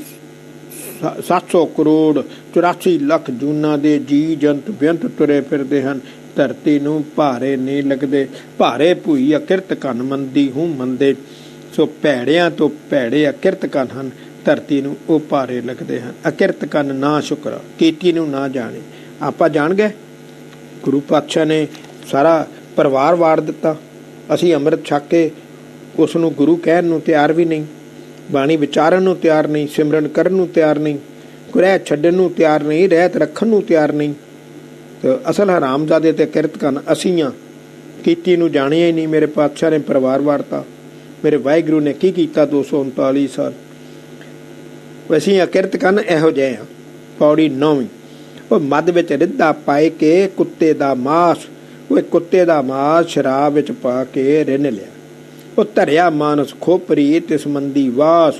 700 ਕਰੋੜ 84 ਲੱਖ ਜੂਨਾਂ ਦੇ ਜੀ ਜੰਤ ਬੇਅੰਤ ਤੁਰੇ ਫਿਰਦੇ ਹਨ, ਧਰਤੀ ਨੂੰ ਭਾਰੇ ਨਹੀਂ ਲੱਗਦੇ। ਭਾਰੇ ਭੂਈ ਅਕਿਰਤ ਕੰਨ ਮੰਦੀ ਹੂੰ ਮੰਦੇ। ਸੋ ਭੈੜਿਆਂ ਤੋਂ ਭੈੜੇ ਅਕਿਰਤ ਕੰਨ ਹਨ, ਧਰਤੀ ਨੂੰ ਉਹ ਭਾਰੇ ਲੱਗਦੇ ਹਨ। ਅਕਿਰਤ ਕੰਨ ਨਾ ਸ਼ੁਕਰ, ਕੀਤੀ ਨੂੰ ਨਾ ਜਾਣੇ। ਆਪਾਂ ਜਾਣ ਗਏ ਗੁਰੂ ਪਾਤਸ਼ਾਹ ਨੇ ਸਾਰਾ ਪਰਿਵਾਰ ਵਾੜ ਦਿੱਤਾ। ਅਸੀਂ ਅੰਮ੍ਰਿਤ ਛਕ ਕੇ ਉਸ ਨੂੰ ਗੁਰੂ ਕਹਿਣ ਨੂੰ ਤਿਆਰ ਵੀ ਨਹੀਂ, ਬਾਣੀ ਵਿਚਾਰਨ ਨੂੰ ਤਿਆਰ ਨਹੀਂ, ਸਿਮਰਨ ਕਰਨ ਨੂੰ ਤਿਆਰ ਨਹੀਂ, ਗ੍ਰਹਿ ਛੱਡਣ ਨੂੰ ਤਿਆਰ ਨਹੀਂ, ਰਹਿਤ ਰੱਖਣ ਨੂੰ ਤਿਆਰ ਨਹੀਂ। ਤੇ ਅਸਲ ਹਰਾਮਜ਼ਾਦੇ ਤੇ ਕਿਰਤ ਕਰਨ ਅਸੀਂ ਆ, ਕੀਤੀ ਨੂੰ ਜਾਣਿਆ ਹੀ ਨਹੀਂ। ਮੇਰੇ ਪਾਤਸ਼ਾਹ ਨੇ ਪਰਿਵਾਰ ਵਾਰਤਾ, ਮੇਰੇ ਵਾਹਿਗੁਰੂ ਨੇ ਕੀ ਕੀਤਾ 239 ਸਾਲ। ਅਸੀਂ ਅਕਿਰਤ ਕਰਨ ਇਹੋ ਜਿਹੇ ਆ। ਪੌੜੀ 9ਵੀਂ। ਉਹ ਮੱਧ ਵਿੱਚ ਰਿੱਧਾ ਪਾਏ ਕੇ ਕੁੱਤੇ ਦਾ ਮਾਸ, ਉਹ ਕੁੱਤੇ ਦਾ ਮਾਸ ਸ਼ਰਾਬ ਵਿੱਚ ਪਾ ਕੇ ਰਿੰਨ ਲਿਆ। ਉਹ ਧਰਿਆ ਮਾਨਸ ਖੋਪਰੀ ਤਿਸ ਮੰਦੀ ਵਾਸ।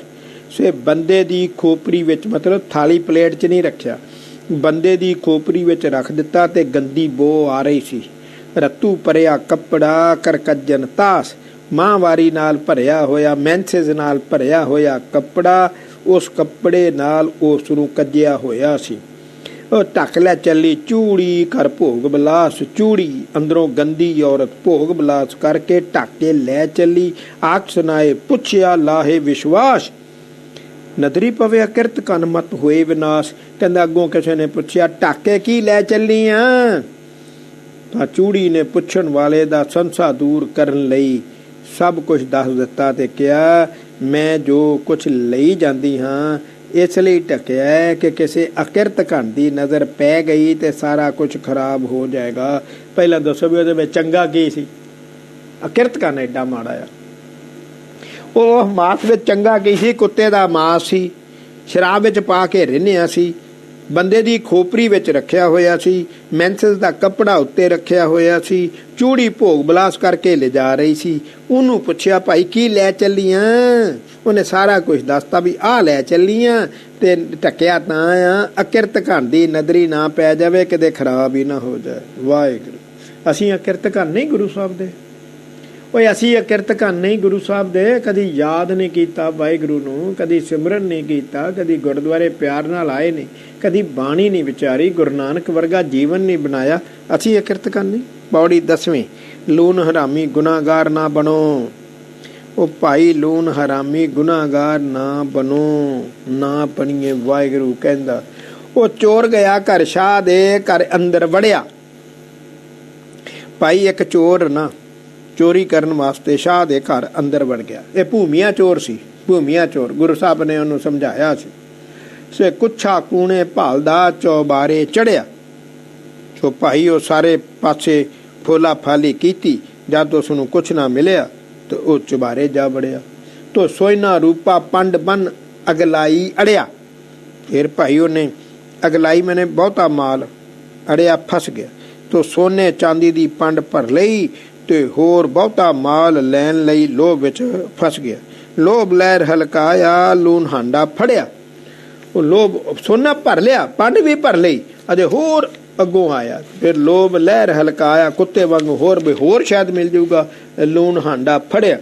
ਸੇ ਬੰਦੇ ਦੀ ਖੋਪਰੀ ਵਿੱਚ, ਮਤਲਬ ਥਾਲੀ ਪਲੇਟ 'ਚ ਨਹੀਂ ਰੱਖਿਆ, ਬੰਦੇ ਦੀ ਖੋਪਰੀ ਵਿੱਚ ਰੱਖ ਦਿੱਤਾ ਤੇ ਗੰਦੀ ਬੋ ਆ ਰਹੀ ਸੀ। ਰੱਤੂ ਭਰਿਆ ਕੱਪੜਾ ਕਰਕੱਜਨ ਤਾਸ, ਮਾਹਵਾਰੀ ਨਾਲ ਭਰਿਆ ਹੋਇਆ, ਮੈਂਸੇਜ ਨਾਲ ਭਰਿਆ ਹੋਇਆ ਕੱਪੜਾ, ਉਸ ਕੱਪੜੇ ਨਾਲ ਉਸ ਨੂੰ ਕੱਜਿਆ ਹੋਇਆ ਸੀ। ਉਹ ਢੱਕ ਲੈ ਚੱਲੀ ਚੂੜੀ ਕਰ ਭੋਗ ਬਲਾਸ। ਚੂੜੀ ਅੰਦਰੋਂ ਗੰਦੀ ਔਰਤ ਭੋਗ ਬਲਾਸ ਕਰਕੇ ਢੱਕ ਕੇ ਲੈ ਚੱਲੀ। ਆਖ ਸੁਨਾਏ ਪੁੱਛਿਆ ਲਾਹੇ ਵਿਸ਼ਵਾਸ, ਨਦਰੀ ਪਵੇ ਅਕਿਰਤ ਕੰਨ ਮਤ ਹੋਏ ਵਿਨਾਸ਼। ਕਹਿੰਦਾ ਅੱਗੋਂ ਕਿਸੇ ਨੇ ਪੁੱਛਿਆ ਢੱਕ ਕੇ ਕੀ ਲੈ ਚੱਲੀ ਆ? ਤਾਂ ਚੂੜੀ ਨੇ ਪੁੱਛਣ ਵਾਲੇ ਦਾ ਸੰਸਾ ਦੂਰ ਕਰਨ ਲਈ ਸਭ ਕੁਝ ਦੱਸ ਦਿੱਤਾ ਤੇ ਕਿਹਾ ਮੈਂ ਜੋ ਕੁਝ ਲਈ ਜਾਂਦੀ ਹਾਂ ਇਸ ਲਈ ਢਕਿਆ ਕਿ ਕਿਸੇ ਅਕਿਰਤ ਕੰਨ ਦੀ ਨਜ਼ਰ ਪੈ ਗਈ ਤੇ ਸਾਰਾ ਕੁਝ ਖਰਾਬ ਹੋ ਜਾਏਗਾ। ਪਹਿਲਾਂ ਦੱਸੋ ਵੀ ਉਹਦੇ ਵਿੱਚ ਚੰਗਾ ਕੀ ਸੀ? ਅਕਿਰਤ ਕੰਨ ਐਡਾ ਮਾੜਾ ਆ। ਉਹ ਮਾਸ ਵਿੱਚ ਚੰਗਾ ਕੀ ਸੀ? ਕੁੱਤੇ ਦਾ ਮਾਸ ਸੀ, ਸ਼ਰਾਬ ਵਿੱਚ ਪਾ ਕੇ ਰਿੰਨਿਆ ਸੀ, ਬੰਦੇ ਦੀ ਖੋਪਰੀ ਵਿੱਚ ਰੱਖਿਆ ਹੋਇਆ ਸੀ, ਮੈਂਸਸ ਦਾ ਕੱਪੜਾ ਉੱਤੇ ਰੱਖਿਆ ਹੋਇਆ ਸੀ, ਚੂੜੀ ਭੋਗ ਬਲਾਸ ਕਰਕੇ ਲਿਜਾ ਰਹੀ ਸੀ। ਉਹਨੂੰ ਪੁੱਛਿਆ ਭਾਈ ਕੀ ਲੈ ਚੱਲੀਆਂ? ਉਹਨੇ ਸਾਰਾ ਕੁਝ ਦੱਸਤਾ ਵੀ ਆਹ ਲੈ ਚੱਲੀਆਂ ਤੇ ਢੱਕਿਆ ਤਾਂ ਆ ਅਕਿਰਤ ਕੰਨ ਦੀ ਨਜ਼ਰੀ ਨਾ ਪੈ ਜਾਵੇ, ਕਿਤੇ ਖਰਾਬ ਹੀ ਨਾ ਹੋ ਜਾਏ। ਵਾਹਿਗੁਰੂ। ਅਸੀਂ ਅਕਿਰਤ ਕੰਨ ਨਹੀਂ ਗੁਰੂ ਸਾਹਿਬ ਦੇ। ਓਏ ਅਸੀਂ ਅਕਿਰਤ ਕੰਨ ਨਹੀਂ ਗੁਰੂ ਸਾਹਿਬ ਦੇ। ਕਦੀ ਯਾਦ ਨਹੀਂ ਕੀਤਾ ਵਾਹਿਗੁਰੂ ਨੂੰ, ਕਦੀ ਸਿਮਰਨ ਨਹੀਂ ਕੀਤਾ, ਕਦੀ ਗੁਰਦੁਆਰੇ ਪਿਆਰ ਨਾਲ ਆਏ ਨਹੀਂ, ਕਦੀ ਬਾਣੀ ਨਹੀਂ ਵਿਚਾਰੀ, ਗੁਰੂ ਨਾਨਕ ਵਰਗਾ ਜੀਵਨ ਨਹੀਂ ਬਣਾਇਆ। ਅਸੀਂ ਅਕਿਰਤ ਕੰਨ ਨਹੀਂ। ਪੌੜੀ 10ਵੀਂ। ਲੂਣ ਹਰਾਮੀ ਗੁਨਾਹਗਾਰ ਨਾ ਬਣੋ। ਉਹ ਭਾਈ ਲੂਣ ਹਰਾਮੀ ਗੁਨਾਹਗਾਰ ਨਾ ਬਣੋ, ਨਾ ਬਣੀਏ। ਵਾਹਿਗੁਰੂ ਕਹਿੰਦਾ ਉਹ ਚੋਰ ਗਿਆ ਘਰ ਸ਼ਾਹ ਦੇ, ਘਰ ਅੰਦਰ ਵੜਿਆ। ਭਾਈ ਇੱਕ ਚੋਰ ਨਾ ਚੋਰੀ ਕਰਨ ਵਾਸਤੇ ਸ਼ਾਹ ਦੇ ਘਰ ਅੰਦਰ ਵੜ ਗਿਆ। ਇਹ ਭੂਮੀਆ ਚੋਰ ਸੀ, ਭੂਮੀਆ ਚੋਰ। ਗੁਰੂ ਸਾਹਿਬ ਨੇ ਉਹਨੂੰ ਸਮਝਾਇਆ ਸੀ। ਸੇ ਕੁੱਛਾ ਕੂਣੇ ਭਾਲਦਾ ਚੌਬਾਰੇ ਚੜਿਆ। ਸੋ ਭਾਈ ਉਹ ਸਾਰੇ ਪਾਸੇ ਫੋਲਾ ਫਾਲੀ ਕੀਤੀ। ਜਦ ਉਸ ਨੂੰ ਕੁਛ ਨਾ ਮਿਲਿਆ ਤੇ ਉਹ ਚੁਬਾਰੇ ਜਾ ਵੜਿਆ। ਤੋ ਸੋਇਨਾ ਰੂਪਾ ਪੰਡ ਬਨ ਅਗਲਾਈ ਅੜਿਆ। ਫਿਰ ਭਾਈ ਉਹਨੇ ਅਗਲਾਈ ਮੈਨੇ ਬਹੁਤਾ ਮਾਲ ਅੜਿਆ, ਫਸ ਗਿਆ। ਤੋ ਸੋਨੇ ਚਾਂਦੀ ਦੀ ਪੰਡ ਭਰ ਲਈ ਤੇ ਹੋਰ ਬਹੁਤਾ ਮਾਲ ਲੈਣ ਲਈ ਲੋਭ ਵਿੱਚ ਫਸ ਗਿਆ। ਲੋਭ ਲਹਿਰ ਹਲਕਾਇਆ, ਲੂਣ ਹਾਂਡਾ ਫੜਿਆ। ਉਹ ਲੋਭ ਸੋਨਾ ਭਰ ਲਿਆ, ਪੰਡ ਵੀ ਭਰ ਲਈ, ਅਜੇ ਹੋਰ ਅੱਗੋਂ ਆਇਆ। ਫਿਰ ਲੋਭ ਲਹਿਰ ਹਲਕਾਇਆ, ਕੁੱਤੇ ਵਾਂਗੂ ਹੋਰ ਸ਼ਾਇਦ ਮਿਲ ਜਾਊਗਾ। ਲੂਣ ਹਾਂਡਾ ਫੜਿਆ।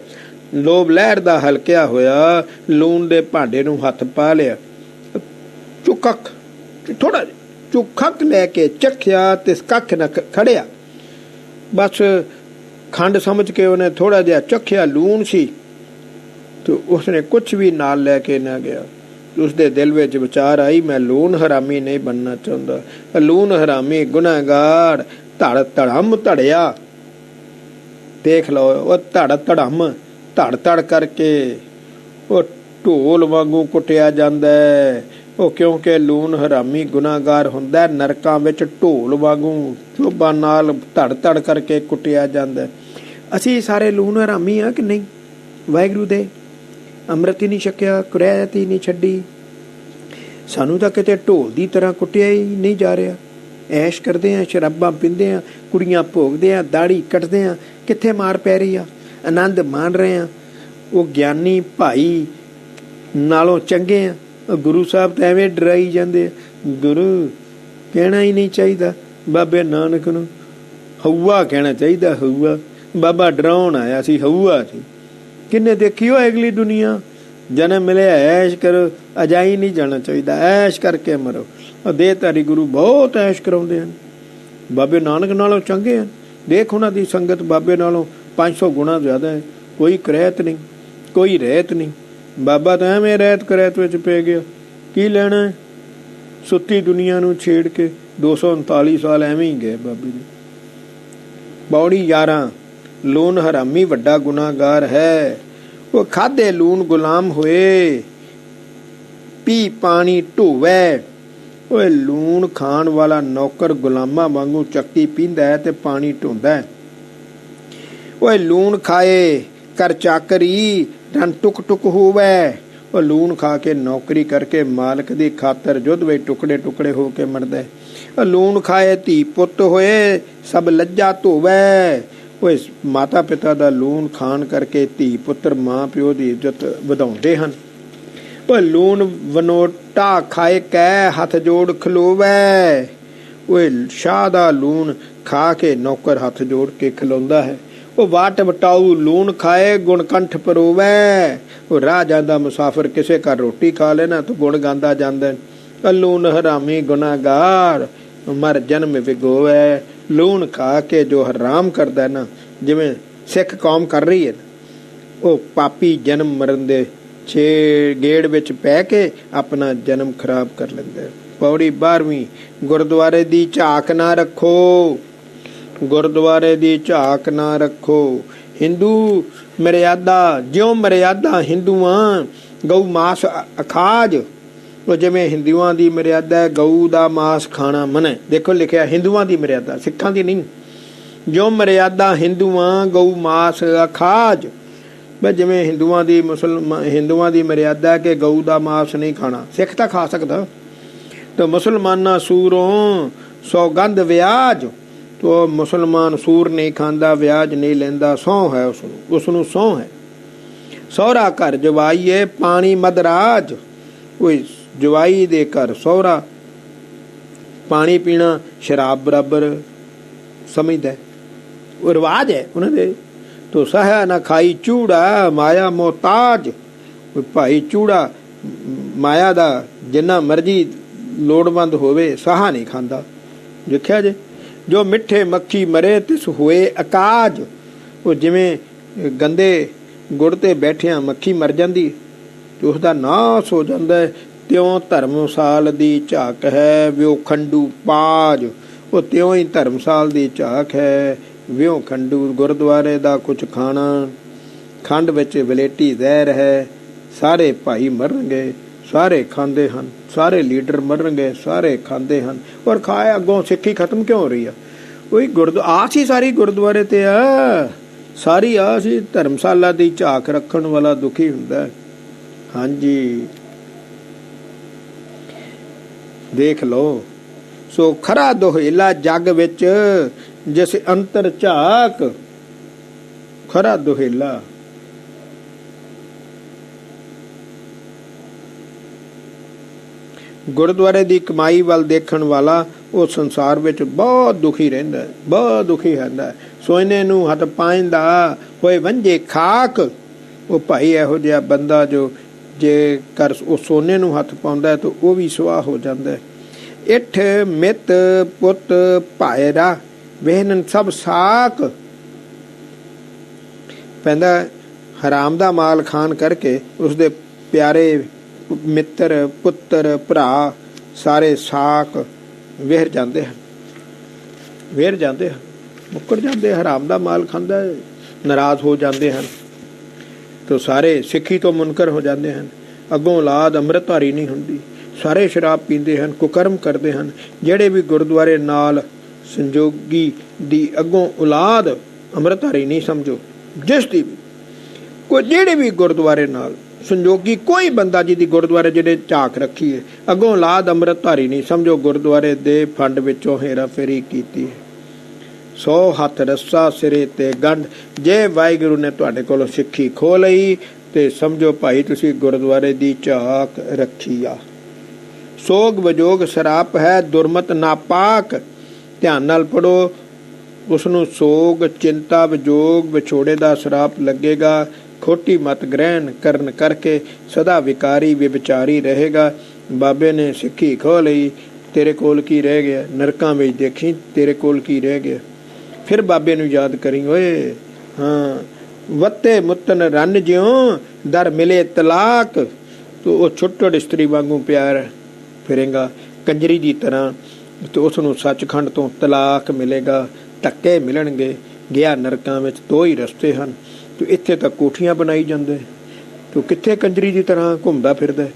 ਲੋਭ ਲਹਿਰ ਦਾ ਹਲਕਿਆ ਹੋਇਆ ਲੂਣ ਦੇ ਭਾਂਡੇ ਨੂੰ ਹੱਥ ਪਾ ਲਿਆ। ਚੁੱਕਕ ਥੋੜਾ ਚੁੱਕਕ ਲੈ ਕੇ ਚੱਖਿਆ ਤੇ ਕੱਖ ਨਾ ਖੜਿਆ। ਬਸ ਖੰਡ ਸਮਝ ਕੇ ਉਹਨੇ ਥੋੜਾ ਜਿਹਾ ਚੱਖਿਆ, ਲੂਣ ਸੀ ਤੇ ਉਸਨੇ ਕੁਛ ਵੀ ਨਾਲ ਲੈ ਕੇ ਨਾ ਗਿਆ। ਉਸਦੇ ਦਿਲ ਵਿੱਚ ਵਿਚਾਰ ਆਈ ਮੈਂ ਲੂਣ ਹਰਾਮੀ ਨਹੀਂ ਬਣਨਾ ਚਾਹੁੰਦਾ। ਲੂਣ ਹਰਾਮੀ ਗੁਨਾਹਗਾਰ ਧੜ ਧੜਮ ਧੜਿਆ। ਦੇਖ ਲਓ ਉਹ ਧੜ ਧੜਮ ਧੜ ਧੜ ਕਰਕੇ ਉਹ ਢੋਲ ਵਾਂਗੂ ਕੁੱਟਿਆ ਜਾਂਦਾ ਹੈ। ਉਹ ਕਿਉਂਕਿ ਲੂਣ ਹਰਾਮੀ ਗੁਨਾਹਗਾਰ ਹੁੰਦਾ, ਨਰਕਾਂ ਵਿੱਚ ਢੋਲ ਵਾਂਗੂ ਚੋਭਾਂ ਨਾਲ ਧੜ ਧੜ ਕਰਕੇ ਕੁੱਟਿਆ ਜਾਂਦਾ। ਅਸੀਂ ਸਾਰੇ ਲੂਣ ਹਰਾਮੀ ਆ ਕਿ ਨਹੀਂ? ਵਾਹਿਗੁਰੂ ਦੇ ਅੰਮ੍ਰਿਤ ਹੀ ਨਹੀਂ ਛਕਿਆ, ਕੁਰੈਤ ਹੀ ਨਹੀਂ ਛੱਡੀ, ਸਾਨੂੰ ਤਾਂ ਕਿਤੇ ਢੋਲ ਦੀ ਤਰ੍ਹਾਂ ਕੁੱਟਿਆ ਹੀ ਨਹੀਂ ਜਾ ਰਿਹਾ। ਐਸ਼ ਕਰਦੇ ਹਾਂ, ਸ਼ਰਾਬਾਂ ਪੀਂਦੇ ਹਾਂ, ਕੁੜੀਆਂ ਭੋਗਦੇ ਹਾਂ, ਦਾੜੀ ਕੱਟਦੇ ਹਾਂ, ਕਿੱਥੇ ਮਾਰ ਪੈ ਰਹੀ ਆ? ਆਨੰਦ ਮਾਣ ਰਹੇ ਹਾਂ। ਉਹ ਗਿਆਨੀ ਭਾਈ ਨਾਲੋਂ ਚੰਗੇ ਆ। ਗੁਰੂ ਸਾਹਿਬ ਤਾਂ ਐਵੇਂ ਡਰਾਈ ਜਾਂਦੇ ਆ। ਗੁਰੂ ਕਹਿਣਾ ਹੀ ਨਹੀਂ ਚਾਹੀਦਾ, ਬਾਬੇ ਨਾਨਕ ਨੂੰ ਹਊਆ ਕਹਿਣਾ ਚਾਹੀਦਾ। ਹਊਆ ਬਾਬਾ ਡਰਾਉਣ ਆਇਆ ਸੀ, ਹਊਆ ਸੀ। ਕਿੰਨੇ ਦੇਖੀ ਉਹ ਅਗਲੀ ਦੁਨੀਆ। ਜਨਮ ਮਿਲਿਆ ਐਸ਼ ਕਰੋ, ਅਜਾਈ ਨਹੀਂ ਜਾਣਾ ਚਾਹੀਦਾ, ਐਸ਼ ਕਰਕੇ ਮਰੋ। ਦੇਹਧਾਰੀ ਗੁਰੂ ਬਹੁਤ ਐਸ਼ ਕਰਾਉਂਦੇ ਹਨ, ਬਾਬੇ ਨਾਨਕ ਨਾਲੋਂ ਚੰਗੇ ਹਨ। ਦੇਖ ਉਹਨਾਂ ਦੀ ਸੰਗਤ ਬਾਬੇ ਨਾਲੋਂ 500 ਗੁਣਾ ਜ਼ਿਆਦਾ ਹੈ। ਕੋਈ ਕਰੈਤ ਨਹੀਂ, ਕੋਈ ਰਹਿਤ ਨਹੀਂ। ਬਾਬਾ ਤਾਂ ਐਵੇਂ ਰਹਿਤ ਕਰੈਤ ਵਿੱਚ ਪੈ ਗਿਆ। ਕੀ ਲੈਣਾ ਹੈ? ਸੁੱਤੀ ਦੁਨੀਆ ਨੂੰ ਛੇੜ ਕੇ 239 ਸਾਲ ਐਵੇਂ ਹੀ ਗਏ ਬਾਬੇ ਜੀ। ਪੌੜੀ 11। ਲੂਣ ਹਰਾਮੀ ਵੱਡਾ ਗੁਨਾਹਗਾਰ ਹੈ। ਉਹ ਖਾਧੇ ਲੂਣ ਗੁਲਾਮ ਹੋਏ, ਪੀ ਪਾਣੀ ਢੋਵੈ। ਉਹ ਲੂਣ ਖਾਣ ਵਾਲਾ ਨੌਕਰ ਗੁਲਾਮਾਂ ਵਾਂਗੂ ਚੱਕੀ ਪੀਂਦਾ ਹੈ ਤੇ ਪਾਣੀ ਢੋਂਦਾ ਹੈ। ਉਹ ਲੂਣ ਖਾਏ ਕਰ ਚਾਕਰੀ, ਧਨ ਟੁਕ ਟੁਕ ਹੋਵੈ। ਉਹ ਲੂਣ ਖਾ ਕੇ ਨੌਕਰੀ ਕਰਕੇ ਮਾਲਕ ਦੀ ਖਾਤਰ ਜੁੱਧ ਵਿੱਚ ਟੁਕੜੇ ਟੁਕੜੇ ਹੋ ਕੇ ਮਰਦਾ। ਉਹ ਲੂਣ ਖਾਏ ਧੀ ਪੁੱਤ ਹੋਏ, ਸਭ ਲੱਜਾ ਧੋਵੈ। ਉਹ ਮਾਤਾ ਪਿਤਾ ਦਾ ਲੂਣ ਖਾਣ ਕਰਕੇ ਧੀ ਪੁੱਤਰ ਮਾਂ ਪਿਓ ਦੀ ਇੱਜ਼ਤ ਵਧਾਉਂਦੇ ਹਨ। ਉਹ ਲੂਣ ਵਨੋਟਾ ਖਾਏ ਕੈ, ਹੱਥ ਜੋੜ ਖਲੋਵੈ। ਉਹ ਸ਼ਾਹ ਦਾ ਲੂਣ ਖਾ ਕੇ ਨੌਕਰ ਹੱਥ ਜੋੜ ਕੇ ਖਲੋਂਦਾ ਹੈ। ਉਹ ਵਾਟ ਵਟਾਊ ਲੂਣ ਖਾਏ, ਗੁਣ ਕੰਠ ਪਰੋਵੈ। ਉਹ ਰਾਹ ਜਾਂਦਾ ਮੁਸਾਫਰ ਕਿਸੇ ਘਰ ਰੋਟੀ ਖਾ ਲੈਣਾ ਤਾਂ ਗੁਣ ਗਾਉਂਦਾ ਜਾਂਦਾ। ਲੂਣ ਹਰਾਮੀ ਗੁਨਾਹਗਾਰ, ਮਰ ਜਨਮ ਵਿਗੋਵੈ। ਲੂਣ ਖਾ ਕੇ ਜੋ ਹਰਾਮ ਕਰਦਾ ਨਾ, ਜਿਵੇਂ ਸਿੱਖ ਕੌਮ ਕਰ ਰਹੀ ਹੈ, ਉਹ ਪਾਪੀ ਜਨਮ ਮਰਨ ਦੇ ਗੇੜ ਵਿੱਚ ਪੈ ਕੇ ਆਪਣਾ ਜਨਮ ਖਰਾਬ ਕਰ ਲੈਂਦਾ। ਪੌੜੀ 12ਵੀਂ। ਗੁਰਦੁਆਰੇ ਦੀ ਝਾਕ ਨਾ ਰੱਖੋ, ਗੁਰਦੁਆਰੇ ਦੀ ਝਾਕ ਨਾ ਰੱਖੋ। ਹਿੰਦੂ ਮਰਿਆਦਾ, ਜਿਉਂ ਮਰਿਆਦਾ ਹਿੰਦੂਆਂ ਗਊ ਮਾਸ ਅਖਾਜ। ਉਹ ਜਿਵੇਂ ਹਿੰਦੂਆਂ ਦੀ ਮਰਿਆਦਾ ਗਊ ਦਾ ਮਾਸ ਖਾਣਾ ਮਨ੍ਹਾ। ਦੇਖੋ ਲਿਖਿਆ ਹਿੰਦੂਆਂ ਦੀ ਮਰਿਆਦਾ, ਸਿੱਖਾਂ ਦੀ ਨਹੀਂ। ਜਿਉਂ ਮਰਿਆਦਾ ਹਿੰਦੂਆਂ ਗਊ ਮਾਸ ਅਖਾਜ। ਬਸ ਜਿਵੇਂ ਹਿੰਦੂਆਂ ਦੀ ਮਰਿਆਦਾ ਕਿ ਗਊ ਦਾ ਮਾਸ ਨਹੀਂ ਖਾਣਾ। ਸਿੱਖ ਤਾਂ ਖਾ ਸਕਦਾ। ਤੇ ਮੁਸਲਮਾਨਾਂ ਸੂਰੋਂ ਸੌਗੰਧ ਵਿਆਜ। ਤੋ ਮੁਸਲਮਾਨ ਸੂਰ ਨਹੀਂ ਖਾਂਦਾ, ਵਿਆਜ ਨਹੀਂ ਲੈਂਦਾ, ਸਹੁੰ ਹੈ ਉਸਨੂੰ ਸਹੁੰ ਹੈ। ਸਹੁਰਾ ਘਰ ਜਵਾਈਏ ਪਾਣੀ ਮਦਰਾਜ। ਕੋਈ ਜਵਾਈ ਦੇ ਘਰ ਸਹੁਰਾ ਪਾਣੀ ਪੀਣਾ ਸ਼ਰਾਬ ਬਰਾਬਰ ਸਮਝਦਾ। ਉਹ ਰਿਵਾਜ ਹੈ ਉਹਨਾਂ ਦੇ। ਤੋ ਸਹਿਆ ਨਾ ਖਾਈ ਚੂੜਾ, ਮਾਇਆ ਮੋਹਤਾਜ। ਭਾਈ ਚੂੜਾ ਮਾਇਆ ਦਾ ਜਿੰਨਾ ਮਰਜ਼ੀ ਲੋੜਵੰਦ ਹੋਵੇ, ਸਾਹਾ ਨਹੀਂ ਖਾਂਦਾ। ਦੇਖਿਆ ਜੇ। ਜੋ ਮਿੱਠੇ ਮੱਖੀ ਮਰੇ ਤਿਸ ਹੋਏ ਅਕਾਜ। ਉਹ ਜਿਵੇਂ ਗੰਦੇ ਗੁੜ ਤੇ ਬੈਠਿਆਂ ਮੱਖੀ ਮਰ ਜਾਂਦੀ ਤੇ ਉਸਦਾ ਨਾਸ ਹੋ ਜਾਂਦਾ, ਤਿਉਂ ਧਰਮਸਾਲ ਦੀ ਝਾਕ ਹੈ ਵਿਉ ਖੰਡੂ ਪਾਜ। ਉਹ ਤਿਉਂ ਹੀ ਧਰਮਸਾਲ ਦੀ ਝਾਕ ਹੈ ਵਿਉ ਖੰਡੂ। ਗੁਰਦੁਆਰੇ ਦਾ ਕੁਝ ਖਾਣਾ, ਖੰਡ ਵਿੱਚ ਵਲੇਟੀ ਜ਼ਹਿਰ ਹੈ। ਸਾਰੇ ਭਾਈ ਮਰਨਗੇ, ਸਾਰੇ ਖਾਂਦੇ ਹਨ। ਸਾਰੇ ਲੀਡਰ ਮਰਨਗੇ, ਸਾਰੇ ਖਾਂਦੇ ਹਨ। ਔਰ ਖਾਏ ਅੱਗੋਂ ਸਿੱਖੀ ਖਤਮ ਕਿਉਂ ਹੋ ਰਹੀ ਆ? ਉਹੀ ਆਸ ਹੀ ਸਾਰੀ ਗੁਰਦੁਆਰੇ ਤੇ ਆ। ਸਾਰੀ ਆਸ ਹੀ ਧਰਮਸ਼ਾਲਾ ਦੀ ਝਾਕ ਰੱਖਣ ਵਾਲਾ ਦੁਖੀ ਹੁੰਦਾ। ਹਾਂਜੀ ਦੇਖ ਲਓ। ਸੋ ਖਰਾ ਦੁਹੇਲਾ ਜੱਗ ਵਿੱਚ ਜਿਸ ਅੰਤਰ ਝਾਕ। ਖਰਾ ਦੁਹੇਲਾ ਗੁਰਦੁਆਰੇ ਦੀ ਕਮਾਈ ਵੱਲ ਦੇਖਣ ਵਾਲਾ ਉਹ ਸੰਸਾਰ ਵਿੱਚ ਬਹੁਤ ਦੁਖੀ ਰਹਿੰਦਾ, ਬਹੁਤ ਦੁਖੀ ਰਹਿੰਦਾ। ਸੋਨੇ ਨੂੰ ਹੱਥ ਪਾਇੰਦਾ ਹੋਏ ਵੰਝੇ ਖਾਕ। ਉਹ ਭਾਈ ਇਹੋ ਜਿਹਾ ਬੰਦਾ ਜੋ ਜੇ ਕਰ ਉਹ ਸੋਨੇ ਨੂੰ ਹੱਥ ਪਾਉਂਦਾ ਤਾਂ ਉਹ ਵੀ ਸੁਆਹ ਹੋ ਜਾਂਦਾ। ਇੱਠ ਮਿੱਤ ਪੁੱਤ ਭਾਇਰਾ ਵਹਿਨਨ ਸਭ ਸਾਕ। ਪੈਂਦਾ ਹਰਾਮ ਦਾ ਮਾਲ ਖਾਣ ਕਰਕੇ ਉਸਦੇ ਪਿਆਰੇ ਮਿੱਤਰ ਪੁੱਤਰ ਭਰਾ ਸਾਰੇ ਸਾਕ ਵਿਹਰ ਜਾਂਦੇ ਹਨ, ਵਿਹਰ ਜਾਂਦੇ ਹਨ, ਮੁੱਕਰ ਜਾਂਦੇ। ਹਰਾਮ ਦਾ ਮਾਲ ਖਾਂਦਾ, ਨਾਰਾਜ਼ ਹੋ ਜਾਂਦੇ ਹਨ ਤਾਂ ਸਾਰੇ ਸਿੱਖੀ ਤੋਂ ਮੁਨਕਰ ਹੋ ਜਾਂਦੇ ਹਨ। ਅੱਗੋਂ ਔਲਾਦ ਅੰਮ੍ਰਿਤਧਾਰੀ ਨਹੀਂ ਹੁੰਦੀ, ਸਾਰੇ ਸ਼ਰਾਬ ਪੀਂਦੇ ਹਨ, ਕੁਕਰਮ ਕਰਦੇ ਹਨ। ਜਿਹੜੇ ਵੀ ਗੁਰਦੁਆਰੇ ਨਾਲ ਸੰਜੋਗੀ ਦੀ ਅੱਗੋਂ ਔਲਾਦ ਅੰਮ੍ਰਿਤਧਾਰੀ ਨਹੀਂ ਸਮਝੋ, ਜਿਸ ਦੀ ਵੀ ਕੋਈ ਜਿਹੜੇ ਵੀ ਗੁਰਦੁਆਰੇ ਨਾਲ ਸੰਜੋਗੀ ਕੋਈ ਬੰਦਾ ਜਿਹਦੀ ਗੁਰਦੁਆਰੇ ਜਿਹੜੇ ਝਾਕ ਰੱਖੀ ਹੈ, ਅੱਗੋਂ ਔਲਾਦ ਅੰਮ੍ਰਿਤ ਧਾਰੀ ਨਹੀਂ, ਸਮਝੋ ਗੁਰਦੁਆਰੇ ਦੇ ਫੰਡ ਵਿੱਚੋਂ ਹੇਰਾ ਫੇਰੀ ਕੀਤੀ ਹੈ। 100 ਹੱਥ ਰੱਸਾ ਸਿਰੇ ਤੇ ਗੰਢ। ਜੇ ਵਾਹਿਗੁਰੂ ਨੇ ਤੁਹਾਡੇ ਕੋਲੋਂ ਸਿੱਖੀ ਖੋਹ ਲਈ ਤੇ ਸਮਝੋ ਭਾਈ ਤੁਸੀਂ ਗੁਰਦੁਆਰੇ ਦੀ ਝਾਕ ਰੱਖੀ ਆ। ਸੋਗ ਵਿਜੋਗ ਸਰਾਪ ਹੈ, ਦੁਰਮਤ ਨਾਪਾਕ। ਧਿਆਨ ਨਾਲ ਪੜੋ। ਉਸ ਨੂੰ ਸੋਗ, ਚਿੰਤਾ, ਵਿਜੋਗ, ਵਿਛੋੜੇ ਦਾ ਸਰਾਪ ਲੱਗੇਗਾ। ਖੋਟੀ ਮਤ ਗ੍ਰਹਿਣ ਕਰਨ ਕਰਕੇ ਸਦਾ ਵਿਕਾਰੀ ਵਿਵਚਾਰੀ ਰਹੇਗਾ। ਬਾਬੇ ਨੇ ਸਿੱਖੀ ਖੋਹ ਲਈ, ਤੇਰੇ ਕੋਲ ਕੀ ਰਹਿ ਗਿਆ? ਨਰਕਾਂ ਵਿੱਚ ਦੇਖੀ ਤੇਰੇ ਕੋਲ ਕੀ ਰਹਿ ਗਿਆ। ਫਿਰ ਬਾਬੇ ਨੂੰ ਯਾਦ ਕਰੀ, ਓਏ ਹਾਂ ਵੱਤੇ ਮੁੱਤਨ ਰੰਨ ਜਿਉਂ ਦਰ ਮਿਲੇ ਤਲਾਕ। ਤੂੰ ਉਹ ਛੋਟੜ ਇਸਤਰੀ ਵਾਂਗੂ ਪਿਆਰ ਫਿਰੇਗਾ ਕੰਜਰੀ ਦੀ ਤਰ੍ਹਾਂ, ਤੇ ਉਸ ਨੂੰ ਸੱਚਖੰਡ ਤੋਂ ਤਲਾਕ ਮਿਲੇਗਾ, ਧੱਕੇ ਮਿਲਣਗੇ। ਗਿਆ ਨਰਕਾਂ ਵਿੱਚ ਦੋ ਹੀ ਰਸਤੇ ਹਨ। ਤੂੰ ਇੱਥੇ ਤਾਂ ਕੋਠੀਆਂ ਬਣਾਈ ਜਾਂਦੇ, ਤੂੰ ਕਿੱਥੇ ਕੰਜਰੀ ਦੀ ਤਰ੍ਹਾਂ ਘੁੰਮਦਾ ਫਿਰਦਾ?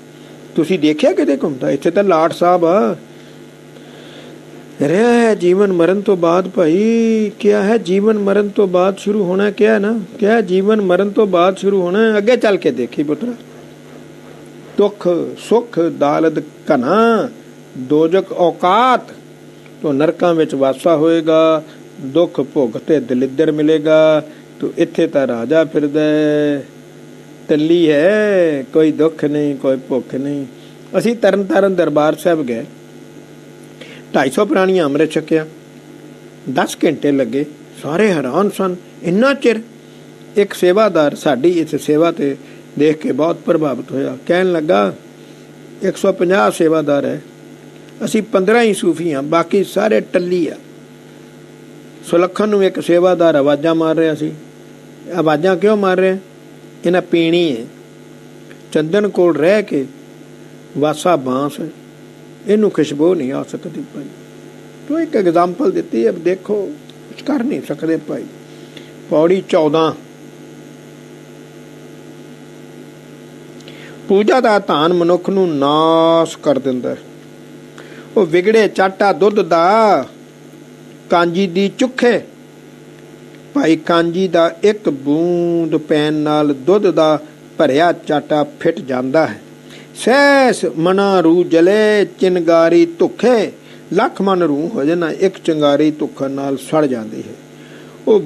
ਤੁਸੀਂ ਦੇਖਿਆ ਕਿਤੇ ਘੁੰਮਦਾ? ਇੱਥੇ ਤਾਂ ਲਾਟ ਸਾਹਿਬ ਆ ਰਿਹਾ ਹੈ। ਜੀਵਨ ਮਰਨ ਤੋਂ ਬਾਅਦ ਭਾਈ ਕਿਹਾ ਹੈ, ਜੀਵਨ ਮਰਨ ਤੋਂ ਬਾਅਦ ਸ਼ੁਰੂ ਹੋਣਾ। ਕਿਹਾ ਨਾ, ਕਿਹਾ ਜੀਵਨ ਮਰਨ ਤੋਂ ਬਾਅਦ ਸ਼ੁਰੂ ਹੋਣਾ। ਅੱਗੇ ਚੱਲ ਕੇ ਦੇਖੀ ਪੁੱਤਰਾ, ਦੁੱਖ ਸੁੱਖ ਦਾਲਦ ਘਨਾ ਦੋਜਕ ਔਕਾਤ। ਤੋਂ ਨਰਕਾਂ ਵਿੱਚ ਵਾਸਾ ਹੋਏਗਾ, ਦੁੱਖ ਭੁੱਖ ਤੇ ਦਲਿੱਦਰ ਮਿਲੇਗਾ। ਤੂੰ ਇੱਥੇ ਤਾਂ ਰਾਜਾ ਫਿਰਦਾ, ਟੱਲੀ ਹੈ, ਕੋਈ ਦੁੱਖ ਨਹੀਂ ਕੋਈ ਭੁੱਖ ਨਹੀਂ। ਅਸੀਂ ਤਰਨ ਤਾਰਨ ਦਰਬਾਰ ਸਾਹਿਬ ਗਏ, 250 ਪ੍ਰਾਣੀਆਂ ਅੰਮ੍ਰਿਤ ਛਕਿਆ, 10 ਘੰਟੇ ਲੱਗੇ, ਸਾਰੇ ਹੈਰਾਨ ਸਨ। ਇੰਨਾ ਚਿਰ। ਇੱਕ ਸੇਵਾਦਾਰ ਸਾਡੀ ਇਸ ਸੇਵਾ ਤੇ ਦੇਖ ਕੇ ਬਹੁਤ ਪ੍ਰਭਾਵਿਤ ਹੋਇਆ। ਕਹਿਣ ਲੱਗਾ 150 ਸੇਵਾਦਾਰ ਹੈ, ਅਸੀਂ 15 ਹੀ ਸੂਫੀ ਹਾਂ, ਬਾਕੀ ਸਾਰੇ ਟੱਲੀ ਆ। ਸੁਲੱਖਣ ਨੂੰ ਇੱਕ ਸੇਵਾਦਾਰ ਆਵਾਜ਼ਾਂ ਮਾਰ ਰਿਹਾ ਸੀ। ਆਵਾਜ਼ਾਂ ਕਿਉਂ ਮਾਰ ਰਿਹਾ? ਇਹਨਾਂ ਪੀਣੀ ਹੈ। ਚੰਦਨ ਕੋਲ ਰਹਿ ਕੇ ਵਾਸਾ ਬਾਂਸ, ਇਹਨੂੰ ਖੁਸ਼ਬੂ ਨਹੀਂ ਆ ਸਕਦੀ ਭਾਈ। ਤੂੰ ਇੱਕ ਐਗਜ਼ਾਮਪਲ ਦਿੱਤੀ, ਅਬ ਦੇਖੋ ਕੁਛ ਕਰ ਨਹੀਂ ਸਕਦੇ ਭਾਈ। ਪੌੜੀ 14। ਪੂਜਾ ਦਾ ਧਾਨ ਮਨੁੱਖ ਨੂੰ ਨਾਸ ਕਰ ਦਿੰਦਾ। ਉਹ ਵਿਗੜੇ ਚਾਟਾ ਦੁੱਧ ਦਾ ਕਾਂਜੀ ਦੀ ਚੁੱਖੇ। ਭਾਈ ਕਾਂਜੀ ਦਾ ਇੱਕ ਬੂੰਦ ਪੈਣ ਨਾਲ ਦੁੱਧ ਦਾ ਭਰਿਆ ਚਾਟਾ ਫਿੱਟ ਜਾਂਦਾ ਹੈ। ਸੈਸ ਮਨਾ ਰੂ ਜਲੇ ਚਿੰਗਾਰੀ ਧੁੱਖੇ। ਲੱਖ ਮਨ ਰੂ ਹੋ ਜਾਣਾ, ਇੱਕ ਚਿੰਗਾਰੀ ਧੁੱਖਣ ਨਾਲ ਸੜ ਜਾਂਦੀ ਹੈ। ਉਹ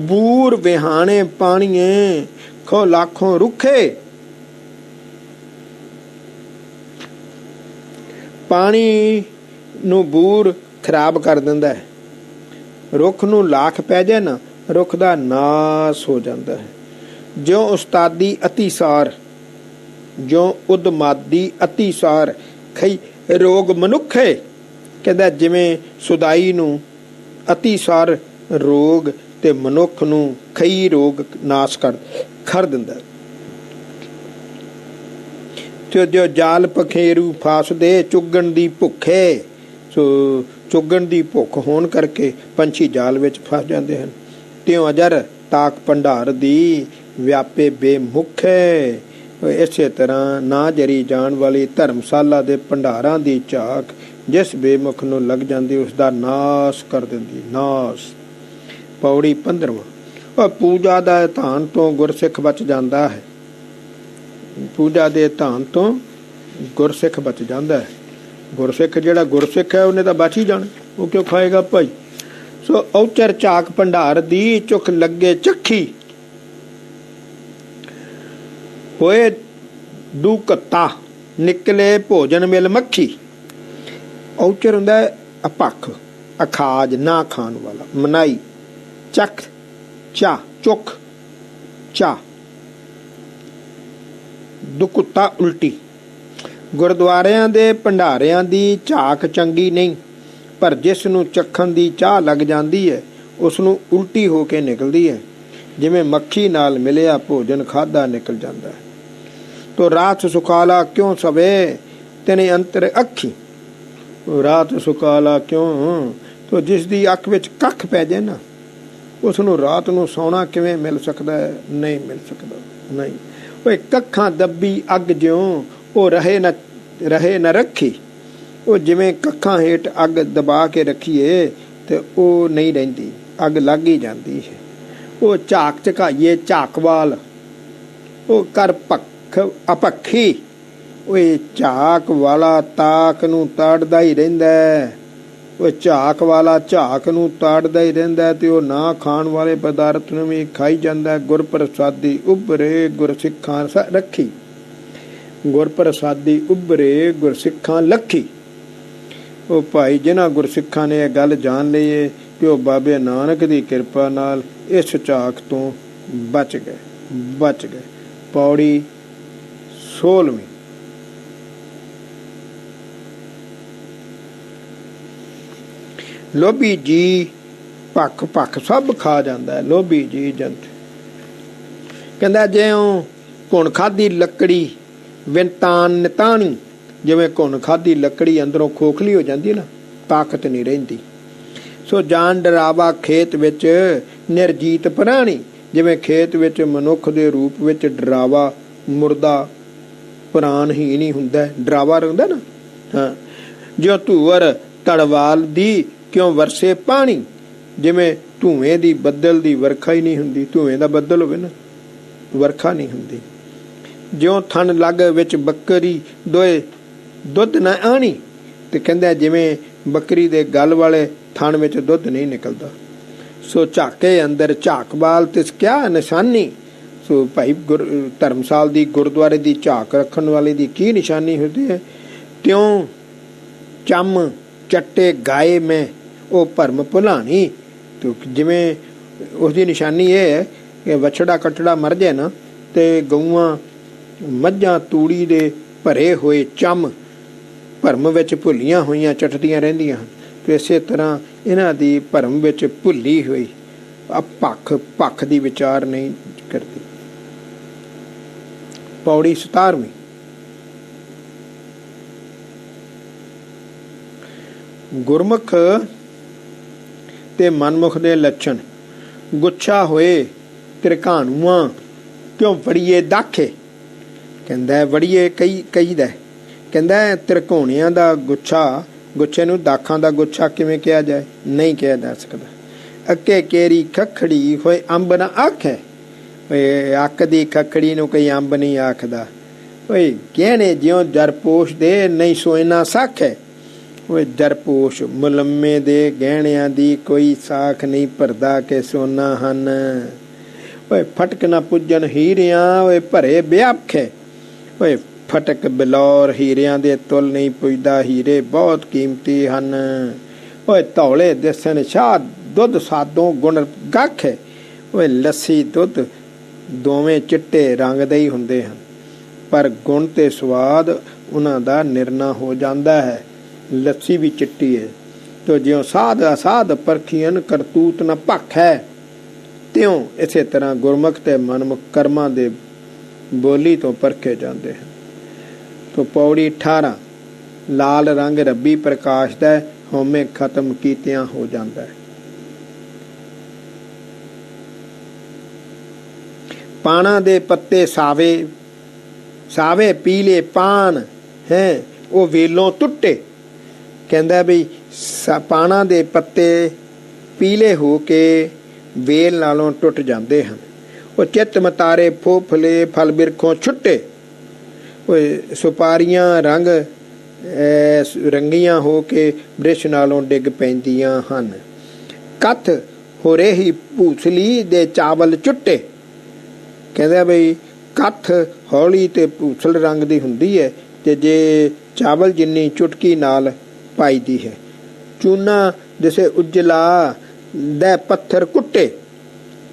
ਬੂਰ ਵਿਹਾਣੇ ਪਾਣੀਏ ਖੋ ਲੱਖੋਂ ਰੁੱਖੇ। ਪਾਣੀ ਨੂੰ ਬੂਰ ਖਰਾਬ ਕਰ ਦਿੰਦਾ ਹੈ। ਰੁੱਖ ਨੂੰ ਲਾਖ ਪੈ ਜਾਏ ਨਾ, ਰੁੱਖ ਦਾ ਨਾਸ ਹੋ ਜਾਂਦਾ ਹੈ। ਜਿਉਂ ਉਸਤਾਦੀ ਅਤੀਸਾਰ, ਜਿਉਂ ਉਦਮਾਦੀ ਅਤੀਸਾਰ ਖਈ ਰੋਗ ਮਨੁੱਖੇ। ਕਹਿੰਦਾ ਜਿਵੇਂ ਸੁਦਾਈ ਨੂੰ ਅਤੀਸਾਰ ਰੋਗ ਤੇ ਮਨੁੱਖ ਨੂੰ ਖਈ ਰੋਗ ਨਾਸ ਕਰ ਦਿੰਦਾ। ਤੇ ਜੋ ਜਾਲ ਪਖੇਰੂ ਫਾਸਦੇ ਚੁੱਗਣ ਦੀ ਭੁੱਖੇ। ਸੋ ਚੁੱਗਣ ਦੀ ਭੁੱਖ ਹੋਣ ਕਰਕੇ ਪੰਛੀ ਜਾਲ ਵਿੱਚ ਫਸ ਜਾਂਦੇ ਹਨ। ਤਿਉ ਅਜਰ ਤਾਕ ਭੰਡਾਰ ਦੀ ਵਿਆਪੇ ਬੇਮੁਖੇ। ਇਸੇ ਤਰ੍ਹਾਂ ਨਾ ਜਰੀ ਜਾਣ ਵਾਲੀ ਧਰਮਸ਼ਾਲਾ ਦੇ ਭੰਡਾਰਾਂ ਦੀ ਝਾਕ ਜਿਸ ਬੇਮੁਖ ਨੂੰ ਲੱਗ ਜਾਂਦੀ ਉਸ ਦਾ ਨਾਸ ਕਰ ਦਿੰਦੀ। ਨਾਸ। ਪੌੜੀ 15। ਪੂਜਾ ਦਾ ਧਾਨ ਤੋਂ ਗੁਰਸਿੱਖ ਬਚ ਜਾਂਦਾ ਹੈ। ਪੂਜਾ ਦੇ ਧਾਨ ਤੋਂ ਗੁਰਸਿੱਖ ਬਚ ਜਾਂਦਾ ਹੈ। ਗੁਰਸਿੱਖ ਜਿਹੜਾ ਗੁਰਸਿੱਖ ਹੈ ਉਹਨੇ ਤਾਂ ਬਚ ਹੀ ਜਾਣਾ, ਉਹ ਕਿਉਂ ਖਾਏਗਾ ਭਾਈ। ਸੋ ਔਚਰ ਝਾਕ ਭੰਡਾਰ ਦੀ ਚੁੱਕ ਲੱਗੇ ਚੱਖੀ। ਹੋਏ ਦੂਕਤਾ ਨਿਕਲੇ ਭੋਜਨ ਮਿਲ ਮੱਖੀ। ਔਚਰ ਹੁੰਦਾ ਅਪੱਖ, ਅਖਾਜ, ਨਾ ਖਾਣ ਵਾਲਾ। ਮਨਾਈ ਚੱਖ, ਚਾ ਚੁੱਖ, ਚਾ। ਦੁਕੁੱਤਾ ਉਲਟੀ। ਗੁਰਦੁਆਰਿਆਂ ਦੇ ਭੰਡਾਰਿਆਂ ਦੀ ਝਾਕ ਚੰਗੀ ਨਹੀਂ, ਪਰ ਜਿਸ ਨੂੰ ਚੱਖਣ ਦੀ ਚਾਹ ਲੱਗ ਜਾਂਦੀ ਹੈ ਉਸ ਨੂੰ ਉਲਟੀ ਹੋ ਕੇ ਨਿਕਲਦੀ ਹੈ। ਜਿਵੇਂ ਮੱਖੀ ਨਾਲ ਮਿਲਿਆ ਭੋਜਨ ਖਾਧਾ ਨਿਕਲ ਜਾਂਦਾ ਹੈ। ਤੋ ਰਾਤ ਸੁਖਾਲਾ ਕਿਉਂ ਸਵੇ ਤੇਨੇ ਅੰਤਰ ਅੱਖੀ। ਰਾਤ ਸੁਖਾਲਾ ਕਿਉਂ? ਤੋ ਜਿਸ ਦੀ ਅੱਖ ਵਿੱਚ ਕੱਖ ਪੈ ਜਾਏ ਨਾ, ਉਸ ਨੂੰ ਰਾਤ ਨੂੰ ਸੌਣਾ ਕਿਵੇਂ ਮਿਲ ਸਕਦਾ ਹੈ? ਨਹੀਂ ਮਿਲ ਸਕਦਾ, ਨਹੀਂ। ਓਏ ਕੱਖਾਂ ਦੱਬੀ ਅੱਗ ਜਿਉਂ ਉਹ ਰਹੇ ਨਾ ਰੱਖੀ। ਉਹ ਜਿਵੇਂ ਕੱਖਾਂ ਹੇਠ ਅੱਗ ਦਬਾ ਕੇ ਰੱਖੀਏ ਤੇ ਉਹ ਨਹੀਂ ਰਹਿੰਦੀ, ਅੱਗ ਲੱਗ ਹੀ ਜਾਂਦੀ ਹੈ। ਉਹ ਝਾਕ ਝਕਾਈਏ ਝਾਕਵਾਲ, ਉਹ ਕਰ ਅਪੱਖੀ ਓਏ ਝਾਕ ਵਾਲਾ ਤਾਕ ਨੂੰ ਤਾੜਦਾ ਹੀ ਰਹਿੰਦਾ ਹੈ। ਉਹ ਝਾਕ ਵਾਲਾ ਝਾਕ ਨੂੰ ਤਾੜਦਾ ਹੀ ਰਹਿੰਦਾ ਤੇ ਉਹ ਨਾ ਖਾਣ ਵਾਲੇ ਪਦਾਰਥ ਨੂੰ ਵੀ ਖਾਈ ਜਾਂਦਾ। ਗੁਰ ਪ੍ਰਸਾਦੀ ਉਭਰੇ ਗੁਰਸਿੱਖਾਂ ਰੱਖੀ, ਗੁਰ ਪ੍ਰਸਾਦੀ ਉਭਰੇ ਗੁਰਸਿੱਖਾਂ ਲੱਖੀ। ਉਹ ਭਾਈ ਜਿਨ੍ਹਾਂ ਗੁਰਸਿੱਖਾਂ ਨੇ ਇਹ ਗੱਲ ਜਾਣ ਲਈ ਹੈ ਕਿ ਉਹ ਬਾਬੇ ਨਾਨਕ ਦੀ ਕਿਰਪਾ ਨਾਲ ਇਸ ਝਾਕ ਤੋਂ ਬਚ ਗਏ। ਪੌੜੀ 16ਵੀਂ। ਲੋਭੀ ਜੀ ਭੱਖ ਸਭ ਖਾ ਜਾਂਦਾ ਹੈ। ਲੋਭੀ ਜੀ ਜੰਤ ਕਹਿੰਦਾ ਜਿਉਂ ਘੁਣ ਖਾਧੀ ਲੱਕੜੀ ਵਿੰਤਾਨ ਨਿਤਾਣੀ, ਜਿਵੇਂ ਘੁਣ ਖਾਧੀ ਲੱਕੜੀ ਅੰਦਰੋਂ ਖੋਖਲੀ ਹੋ ਜਾਂਦੀ ਹੈ ਨਾ, ਤਾਕਤ ਨਹੀਂ ਰਹਿੰਦੀ। ਸੋ ਜਾਨ ਡਰਾਵਾ ਖੇਤ ਵਿੱਚ ਨਿਰਜੀਤ ਪ੍ਰਾਣੀ, ਜਿਵੇਂ ਖੇਤ ਵਿੱਚ ਮਨੁੱਖ ਦੇ ਰੂਪ ਵਿੱਚ ਡਰਾਵਾ ਮੁਰਦਾ ਪ੍ਰਾਣ ਹੀ ਨਹੀਂ ਹੁੰਦਾ, ਡਰਾਵਾ ਰਹਿੰਦਾ ਨਾ। ਹਾਂ, ਜਿਉਂ ਧੂਵਰ ਤੜਵਾਲ ਦੀ ਕਿਉਂ ਵਰਸੇ ਪਾਣੀ, ਜਿਵੇਂ ਧੂਏ ਦੀ ਬੱਦਲ ਦੀ ਵਰਖਾ ਹੀ ਨਹੀਂ ਹੁੰਦੀ। ਧੂਏ ਦਾ ਬੱਦਲ ਹੋਵੇ ਨਾ, ਵਰਖਾ ਨਹੀਂ ਹੁੰਦੀ। ਜਿਉਂ ਥਣ ਲੱਗ ਵਿੱਚ ਬੱਕਰੀ ਦੋਏ ਦੁੱਧ ਨਾ ਆਣੀ, ਤੇ ਕਹਿੰਦਾ ਜਿਵੇਂ ਬੱਕਰੀ ਦੇ ਗਲ ਵਾਲੇ ਥਣ ਵਿੱਚ ਦੁੱਧ ਨਹੀਂ ਨਿਕਲਦਾ। ਸੋ ਝਾਕੇ ਅੰਦਰ ਝਾਕਬਾਲ ਤਿਸ ਕਿਆ ਨਿਸ਼ਾਨੀ। ਸੋ ਭਾਈ ਧਰਮਸਾਲ ਦੀ ਗੁਰਦੁਆਰੇ ਦੀ ਝਾਕ ਰੱਖਣ ਵਾਲੇ ਦੀ ਕੀ ਨਿਸ਼ਾਨੀ ਹੁੰਦੀ ਹੈ। ਤਿਉਂ ਚੰਮ ਚੱਟੇ ਗਾਏ ਮੈਂ ਉਹ ਭਰਮ ਭੁਲਾਣੀ। ਜਿਵੇਂ ਉਸਦੀ ਨਿਸ਼ਾਨੀ ਇਹ ਹੈ ਕਿ ਵਛੜਾ ਕੱਟੜਾ ਮਰ ਜਾਏ ਨਾ ਤੇ ਗਊਆਂ ਮੱਝਾਂ ਤੂੜੀ ਦੇ ਭਰੇ ਹੋਏ ਚੰਮ ਭਰਮ ਵਿੱਚ ਭੁੱਲੀਆਂ ਹੋਈਆਂ ਚੱਟਦੀਆਂ ਰਹਿੰਦੀਆਂ ਹਨ। ਤੇ ਇਸੇ ਤਰ੍ਹਾਂ ਇਹਨਾਂ ਦੀ ਭਰਮ ਵਿੱਚ ਭੁੱਲੀ ਹੋਈ ਭੱਖ ਦੀ ਵਿਚਾਰ ਨਹੀਂ ਕਰਦੀ। ਪੌੜੀ 17ਵੀਂ। ਗੁਰਮੁਖ ਤੇ ਮਨਮੁਖ ਦੇ ਲੱਛਣ। ਗੁੱਛਾ ਹੋਏ ਤ੍ਰਿਕਾਣੂਆਂ ਕਿਉਂ ਵੜੀਏ ਦਾਖੇ। ਕਹਿੰਦਾ ਵੜੀਏ ਕਹੀਦਾ, ਕਹਿੰਦਾ ਤ੍ਰਿਕੋਣਿਆਂ ਦਾ ਗੁੱਛੇ ਨੂੰ ਦਾਖਾਂ ਦਾ ਗੁੱਛਾ ਕਿਵੇਂ ਕਿਹਾ ਜਾਏ, ਨਹੀਂ ਕਿਹਾ ਜਾ ਸਕਦਾ। ਅੱਕੇ ਕੇਰੀ ਖਖੜੀ ਹੋਏ ਅੰਬ ਨਾ ਆਖੇ। ਓਏ ਅੱਕ ਦੀ ਖਖੜੀ ਨੂੰ ਕੋਈ ਅੰਬ ਨਹੀਂ ਆਖਦਾ। ਓਏ ਗਹਿਣੇ ਜਿਉਂ ਜਰਪੋਸ਼ ਦੇ ਨਹੀਂ ਸੋਇਨਾ ਸਾਖੇ। ਓਏ ਜਰਪੋਸ਼ ਮੁਲੰਮੇ ਦੇ ਗਹਿਣਿਆਂ ਦੀ ਕੋਈ ਸਾਖ ਨਹੀਂ ਭਰਦਾ ਕਿ ਸੋਨਾ ਹਨ। ਓਏ ਫਟਕ ਨਾ ਪੁੱਜਣ ਹੀਰਿਆਂ ਓਏ ਭਰੇ ਵਿਆਖੇ। ਓਏ ਫਟਕ ਬਿਲੌਰ ਹੀਰਿਆਂ ਦੇ ਤੁਲ ਨਹੀਂ ਪੁੱਜਦਾ, ਹੀਰੇ ਬਹੁਤ ਕੀਮਤੀ ਹਨ। ਓਏ ਧੌਲੇ ਦਿਸਣ ਸ਼ਾਹ ਦੁੱਧ ਸਾਦੋਂ ਗੁਣ ਗਾਖੇ। ਓਏ ਲੱਸੀ ਦੁੱਧ ਦੋਵੇਂ ਚਿੱਟੇ ਰੰਗ ਦੇ ਹੀ ਹੁੰਦੇ ਹਨ, ਪਰ ਗੁਣ ਤੇ ਸਵਾਦ ਉਹਨਾਂ ਦਾ ਨਿਰਣਾ ਹੋ ਜਾਂਦਾ ਹੈ। ਲੱਸੀ ਵੀ ਚਿੱਟੀ ਹੈ। ਤੋ ਜਿਉਂ ਸਾਧ ਅਸਾਧ ਪਰਖੀਨ ਕਰਤੂਤ ਨਾ ਭੱਖ ਹੈ, ਤਿਉਂ ਇਸੇ ਤਰ੍ਹਾਂ ਗੁਰਮੁਖ ਤੇ ਮਨਮੁਖ ਕਰਮਾਂ ਦੇ ਬੋਲੀ ਤੋਂ ਪਰਖੇ ਜਾਂਦੇ ਹਨ। ਤੋ ਪੌੜੀ 18। ਲਾਲ ਰੰਗ ਰੱਬੀ ਪ੍ਰਕਾਸ਼ ਦਾ ਹਉਮੈ ਖਤਮ ਕੀਤਿਆਂ ਹੋ ਜਾਂਦਾ ਹੈ। ਪਾਣਾ ਦੇ ਪੱਤੇ ਸਾਵੇ ਪੀਲੇ ਪਾਨ ਹੈ ਉਹ ਵੇਲੋਂ ਟੁੱਟੇ। ਕਹਿੰਦਾ ਵੀ ਪਾਣਾ ਦੇ ਪੱਤੇ ਪੀਲੇ ਹੋ ਕੇ ਵੇਲ ਨਾਲੋਂ ਟੁੱਟ ਜਾਂਦੇ ਹਨ। ਉਹ ਚਿੱਤ ਮਤਾਰੇ ਫੋਫਲੇ ਫਲ ਬਿਰਖੋਂ ਛੁੱਟੇ। ਓਏ ਸੁਪਾਰੀਆਂ ਰੰਗੀਆਂ ਹੋ ਕੇ ਬ੍ਰਿਸ਼ ਨਾਲੋਂ ਡਿੱਗ ਪੈਂਦੀਆਂ ਹਨ। ਕੱਥ ਹੋ ਰਹੀ ਭੂਸਲੀ ਦੇ ਚਾਵਲ ਚੁੱਟੇ। ਕਹਿੰਦਾ ਬਈ ਕੱਥ ਹੌਲੀ ਤੇ ਭੂਸਲ ਰੰਗ ਦੀ ਹੁੰਦੀ ਹੈ ਤੇ ਜੇ ਚਾਵਲ ਜਿੰਨੀ ਚੁਟਕੀ ਨਾਲ ਪਾਈਦੀ ਹੈ। ਚੂਨਾ ਜਿਸੇ ਉਜਲਾ ਦਾ ਪੱਥਰ ਕੁੱਟੇ।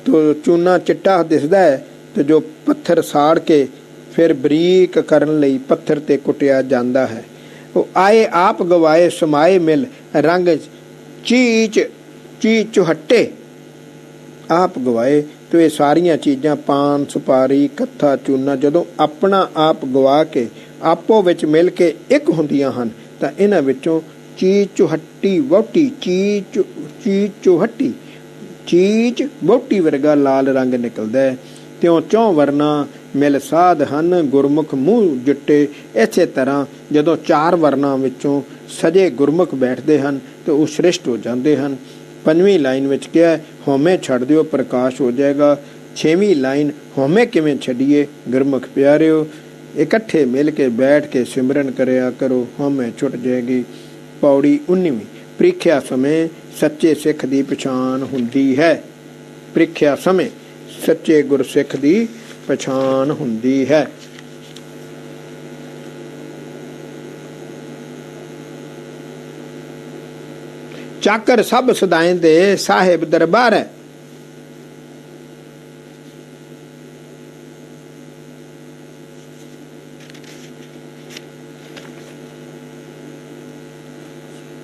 ਤੋ ਚੂਨਾ ਚਿੱਟਾ ਦਿਸਦਾ ਹੈ ਤੇ ਜੋ ਪੱਥਰ ਸਾੜ ਕੇ ਫਿਰ ਬਰੀਕ ਕਰਨ ਲਈ ਪੱਥਰ ਤੇ ਕੁੱਟਿਆ ਜਾਂਦਾ ਹੈ। ਉਹ ਆਏ ਆਪ ਗਵਾਏ ਸਮਾਏ ਮਿਲ ਰੰਗ ਚੀਚ ਚੁਹੱਟੇ। ਆਪ ਗਵਾਏ ਤੋ ਇਹ ਸਾਰੀਆਂ ਚੀਜ਼ਾਂ ਪਾਨ ਸੁਪਾਰੀ ਕੱਥਾ ਚੂਨਾ ਜਦੋਂ ਆਪਣਾ ਆਪ ਗਵਾ ਕੇ ਆਪੋ ਵਿੱਚ ਮਿਲ ਕੇ ਇੱਕ ਹੁੰਦੀਆਂ ਹਨ ਤਾਂ ਇਹਨਾਂ ਵਿੱਚੋਂ ਚੀਜ਼ ਚੁਹੱਟੀ ਵਹੁਟੀ ਚੀਜ਼ ਵਹੁਟੀ ਵਰਗਾ ਲਾਲ ਰੰਗ ਨਿਕਲਦਾ ਹੈ। ਤਿਉਂ ਚੌਂ ਵਰਨਾ ਮਿਲ ਸਾਧ ਹਨ ਗੁਰਮੁਖ ਮੂੰਹ ਜੁੱਟੇ। ਇਸੇ ਤਰ੍ਹਾਂ ਜਦੋਂ 4 ਵਰਨਾਂ ਵਿੱਚੋਂ ਸਜੇ ਗੁਰਮੁਖ ਬੈਠਦੇ ਹਨ ਤੇ ਉਹ ਸ੍ਰਿਸ਼ਟ ਹੋ ਜਾਂਦੇ ਹਨ। 5ਵੀਂ ਲਾਈਨ ਵਿੱਚ ਕਿਹਾ ਹਉਮੈ ਛੱਡ ਦਿਓ ਪ੍ਰਕਾਸ਼ ਹੋ ਜਾਏਗਾ। 6ਵੀਂ ਲਾਈਨ ਹਉਮੈ ਕਿਵੇਂ ਛੱਡੀਏ ਗੁਰਮੁਖ ਪਿਆਰਿਓ। इकट्ठे मिल के बैठ के सिमरन करया करो, हमें छुट जाएगी। पौड़ी 19। ਪ੍ਰੀਖਿਆ ਸਮੇਂ सच्चे सिख की पछाण हुंदी है। ਪ੍ਰੀਖਿਆ ਸਮੇਂ सच्चे गुरसिख की पछाण हुंदी है। चाकर सब सदाएं दे साहिब दरबार है।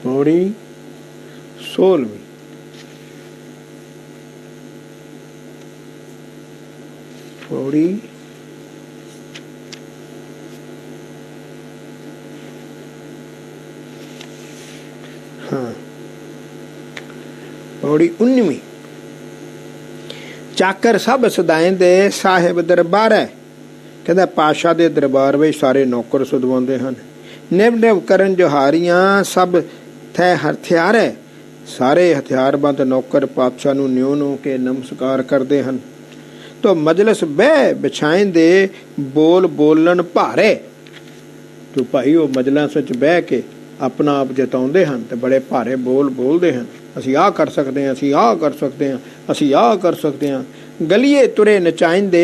पौड़ी 16। पौड़ी हाँ पौड़ी 19। चाकर सब सदाएं दे साहिब दरबार है। कहता पातशाह दे दरबार में सारे नौकर सुधवाते हैं। निभ निभ करन जोहारियां सब थे हथियार है। सारे हथियारबंद नौकर पातशाह नूं न्यों न्यों के नमस्कार करते हैं। तो मजलिस बह बिछाएं दे बोल बोलन भारे। तो भाई वो मजलिस च बह के अपना आप जताउंदे हैं ते बड़े भारे बोल बोलते हैं। असी आ कर सकते हैं, असी आ कर सकते हैं, असी आ कर सकते हैं। गलिए तुरे नचाइंदे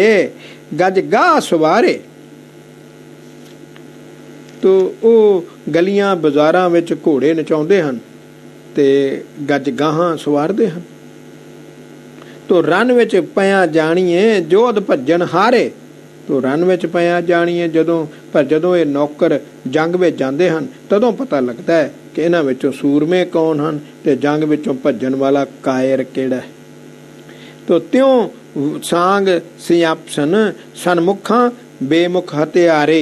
गज गाह सवारे। तो वो गलियां बाजारां विच घोड़े नचाउंदे हैं ते गज गाहां सवारदे हैं। तो रन विच पिया जाणीए जोध भज्जन हारे। तो रन विच पिया जाणीए जदों, पर जदों ये नौकर जंग विच जांदे हैं तदों पता लगता है कि इन्हां विचों सूरमे कौन हैं ते जंग विचों भज्जन वाला कायर किहड़ा है। तो त्यों सांग सियापसन सनमुखां बेमुख हथियारे।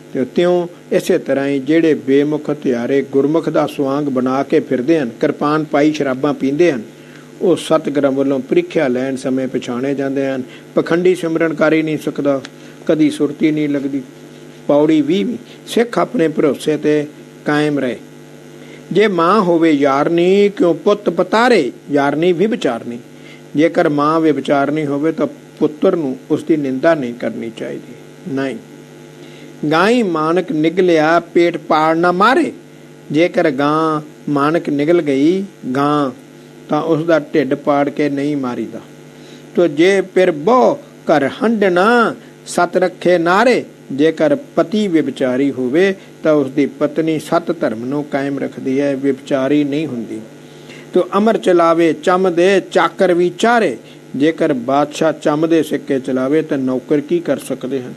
ते त्यों इसे तरह ही ਜਿਹੜੇ बेमुख हथियारे गुरमुख ਦਾ ਸਵਾਂਗ ਬਣਾ ਕੇ ਫਿਰਦੇ ਹਨ, ਕਿਰਪਾਨ ਪਾਈ ਸ਼ਰਾਬਾਂ ਪੀਂਦੇ ਹਨ, ਉਹ ਸਤਿਗੁਰਾਂ ਵੱਲੋਂ ਪ੍ਰੀਖਿਆ ਲੈਣ ਸਮੇਂ ਪਛਾਣੇ ਜਾਂਦੇ ਹਨ। ਪਖੰਡੀ ਸਿਮਰਨ ਕਰ ਹੀ ਨਹੀਂ ਸਕਦਾ, ਕਦੀ ਸੁਰਤੀ ਨਹੀਂ ਲੱਗਦੀ। ਪੌੜੀ 20। ਸਿੱਖ ਆਪਣੇ ਭਰੋਸੇ ਤੇ ਕਾਇਮ ਰਹੇ। ਜੇ ਮਾਂ ਹੋਵੇ ਯਾਰਨੀ ਕਿਉਂ ਪੁੱਤ ਪਤਾਰੇ। ਯਾਰਨੀ ਵੀ ਵਿਚਾਰਨੀ। ਜੇਕਰ ਮਾਂ ਵਿਚਾਰਨੀ ਹੋਵੇ ਤਾਂ ਪੁੱਤਰ ਨੂੰ ਉਸ ਦੀ ਨਿੰਦਾ ਨਹੀਂ ਕਰਨੀ ਚਾਹੀਦੀ। ਨਹੀਂ ਗਾਈ ਮਾਨਕ ਨਿਗਲਿਆ पेट पाड़ ना मारे। जेकर गां मानक निगल गई गां ਤਾਂ ਉਸ ਦਾ ਢਿੱਡ ਪਾੜ ਕੇ ਨਹੀਂ ਮਾਰੀਦਾ। ਤੋ ਜੇ ਫਿਰ ਬਹੁ ਘਰ ਹੰਡਣਾ ਸਤ ਰੱਖੇ ਨਾਰੇ। ਜੇਕਰ ਪਤੀ ਵਿਚਾਰੀ ਹੋਵੇ ਤਾਂ ਉਸ ਦੀ ਪਤਨੀ ਸਤ ਧਰਮ ਨੂੰ ਕਾਇਮ ਰੱਖਦੀ ਹੈ, ਵਿਚਾਰੀ ਨਹੀਂ ਹੁੰਦੀ। ਤੋ ਅਮਰ ਚਲਾਵੇ ਚਮ ਦੇ ਚਾਕਰ ਵਿਚਾਰੇ। ਜੇਕਰ ਬਾਦਸ਼ਾਹ ਚਮ ਦੇ ਸਿੱਕੇ ਚਲਾਵੇ ਤਾਂ ਨੌਕਰ ਕੀ ਕਰ ਸਕਦੇ ਹਨ।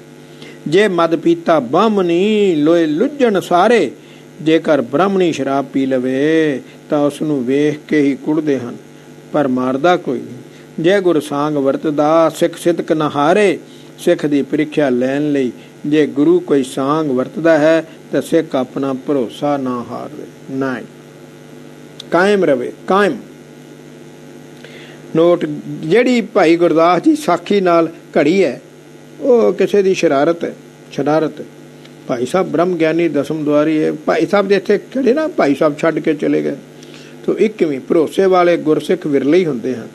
ਜੇ ਮਦ ਪੀਤਾ ਬਾਹਮਣੀ ਲੋਏ ਲੁੱਝਣ ਸਾਰੇ। ਜੇਕਰ ਬ੍ਰਾਹਮਣੀ ਸ਼ਰਾਬ ਪੀ ਲਵੇ ਤਾਂ ਉਸ ਨੂੰ ਵੇਖ ਕੇ ਹੀ ਕੁੜਦੇ ਹਨ, ਪਰ ਮਾਰਦਾ ਕੋਈ ਨਹੀਂ। ਜੇ ਗੁਰਸਾਂਗ ਵਰਤਦਾ ਸਿੱਖ ਸਿਦਕ ਨਾ ਹਾਰੇ। ਸਿੱਖ ਦੀ ਪ੍ਰੀਖਿਆ ਲੈਣ ਲਈ ਜੇ ਗੁਰੂ ਕੋਈ ਸਾਂਗ ਵਰਤਦਾ ਹੈ ਤਾਂ ਸਿੱਖ ਆਪਣਾ ਭਰੋਸਾ ਨਾ ਹਾਰੇ, ਨਾ ਕਾਇਮ ਰਵੇ, ਕਾਇਮ। ਨੋਟ ਜਿਹੜੀ ਭਾਈ ਗੁਰਦਾਸ ਜੀ ਸਾਖੀ ਨਾਲ ਘੜੀ ਹੈ ਉਹ ਕਿਸੇ ਦੀ ਸ਼ਰਾਰਤ ਹੈ, ਸ਼ਰਾਰਤ। ਭਾਈ ਸਾਹਿਬ ਬ੍ਰਹਮ ਗਿਆਨੀ ਦਸਮ ਦੁਆਰੀ ਹੈ। ਭਾਈ ਸਾਹਿਬ ਦੇ ਇੱਥੇ ਖੜੇ ਨਾ, ਭਾਈ ਸਾਹਿਬ ਛੱਡ ਕੇ ਚਲੇ ਗਏ। ਤੋ 21ਵੀਂ ਭਰੋਸੇ ਵਾਲੇ ਗੁਰਸਿੱਖ ਵਿਰਲੇ ਹੀ ਹੁੰਦੇ ਹਨ।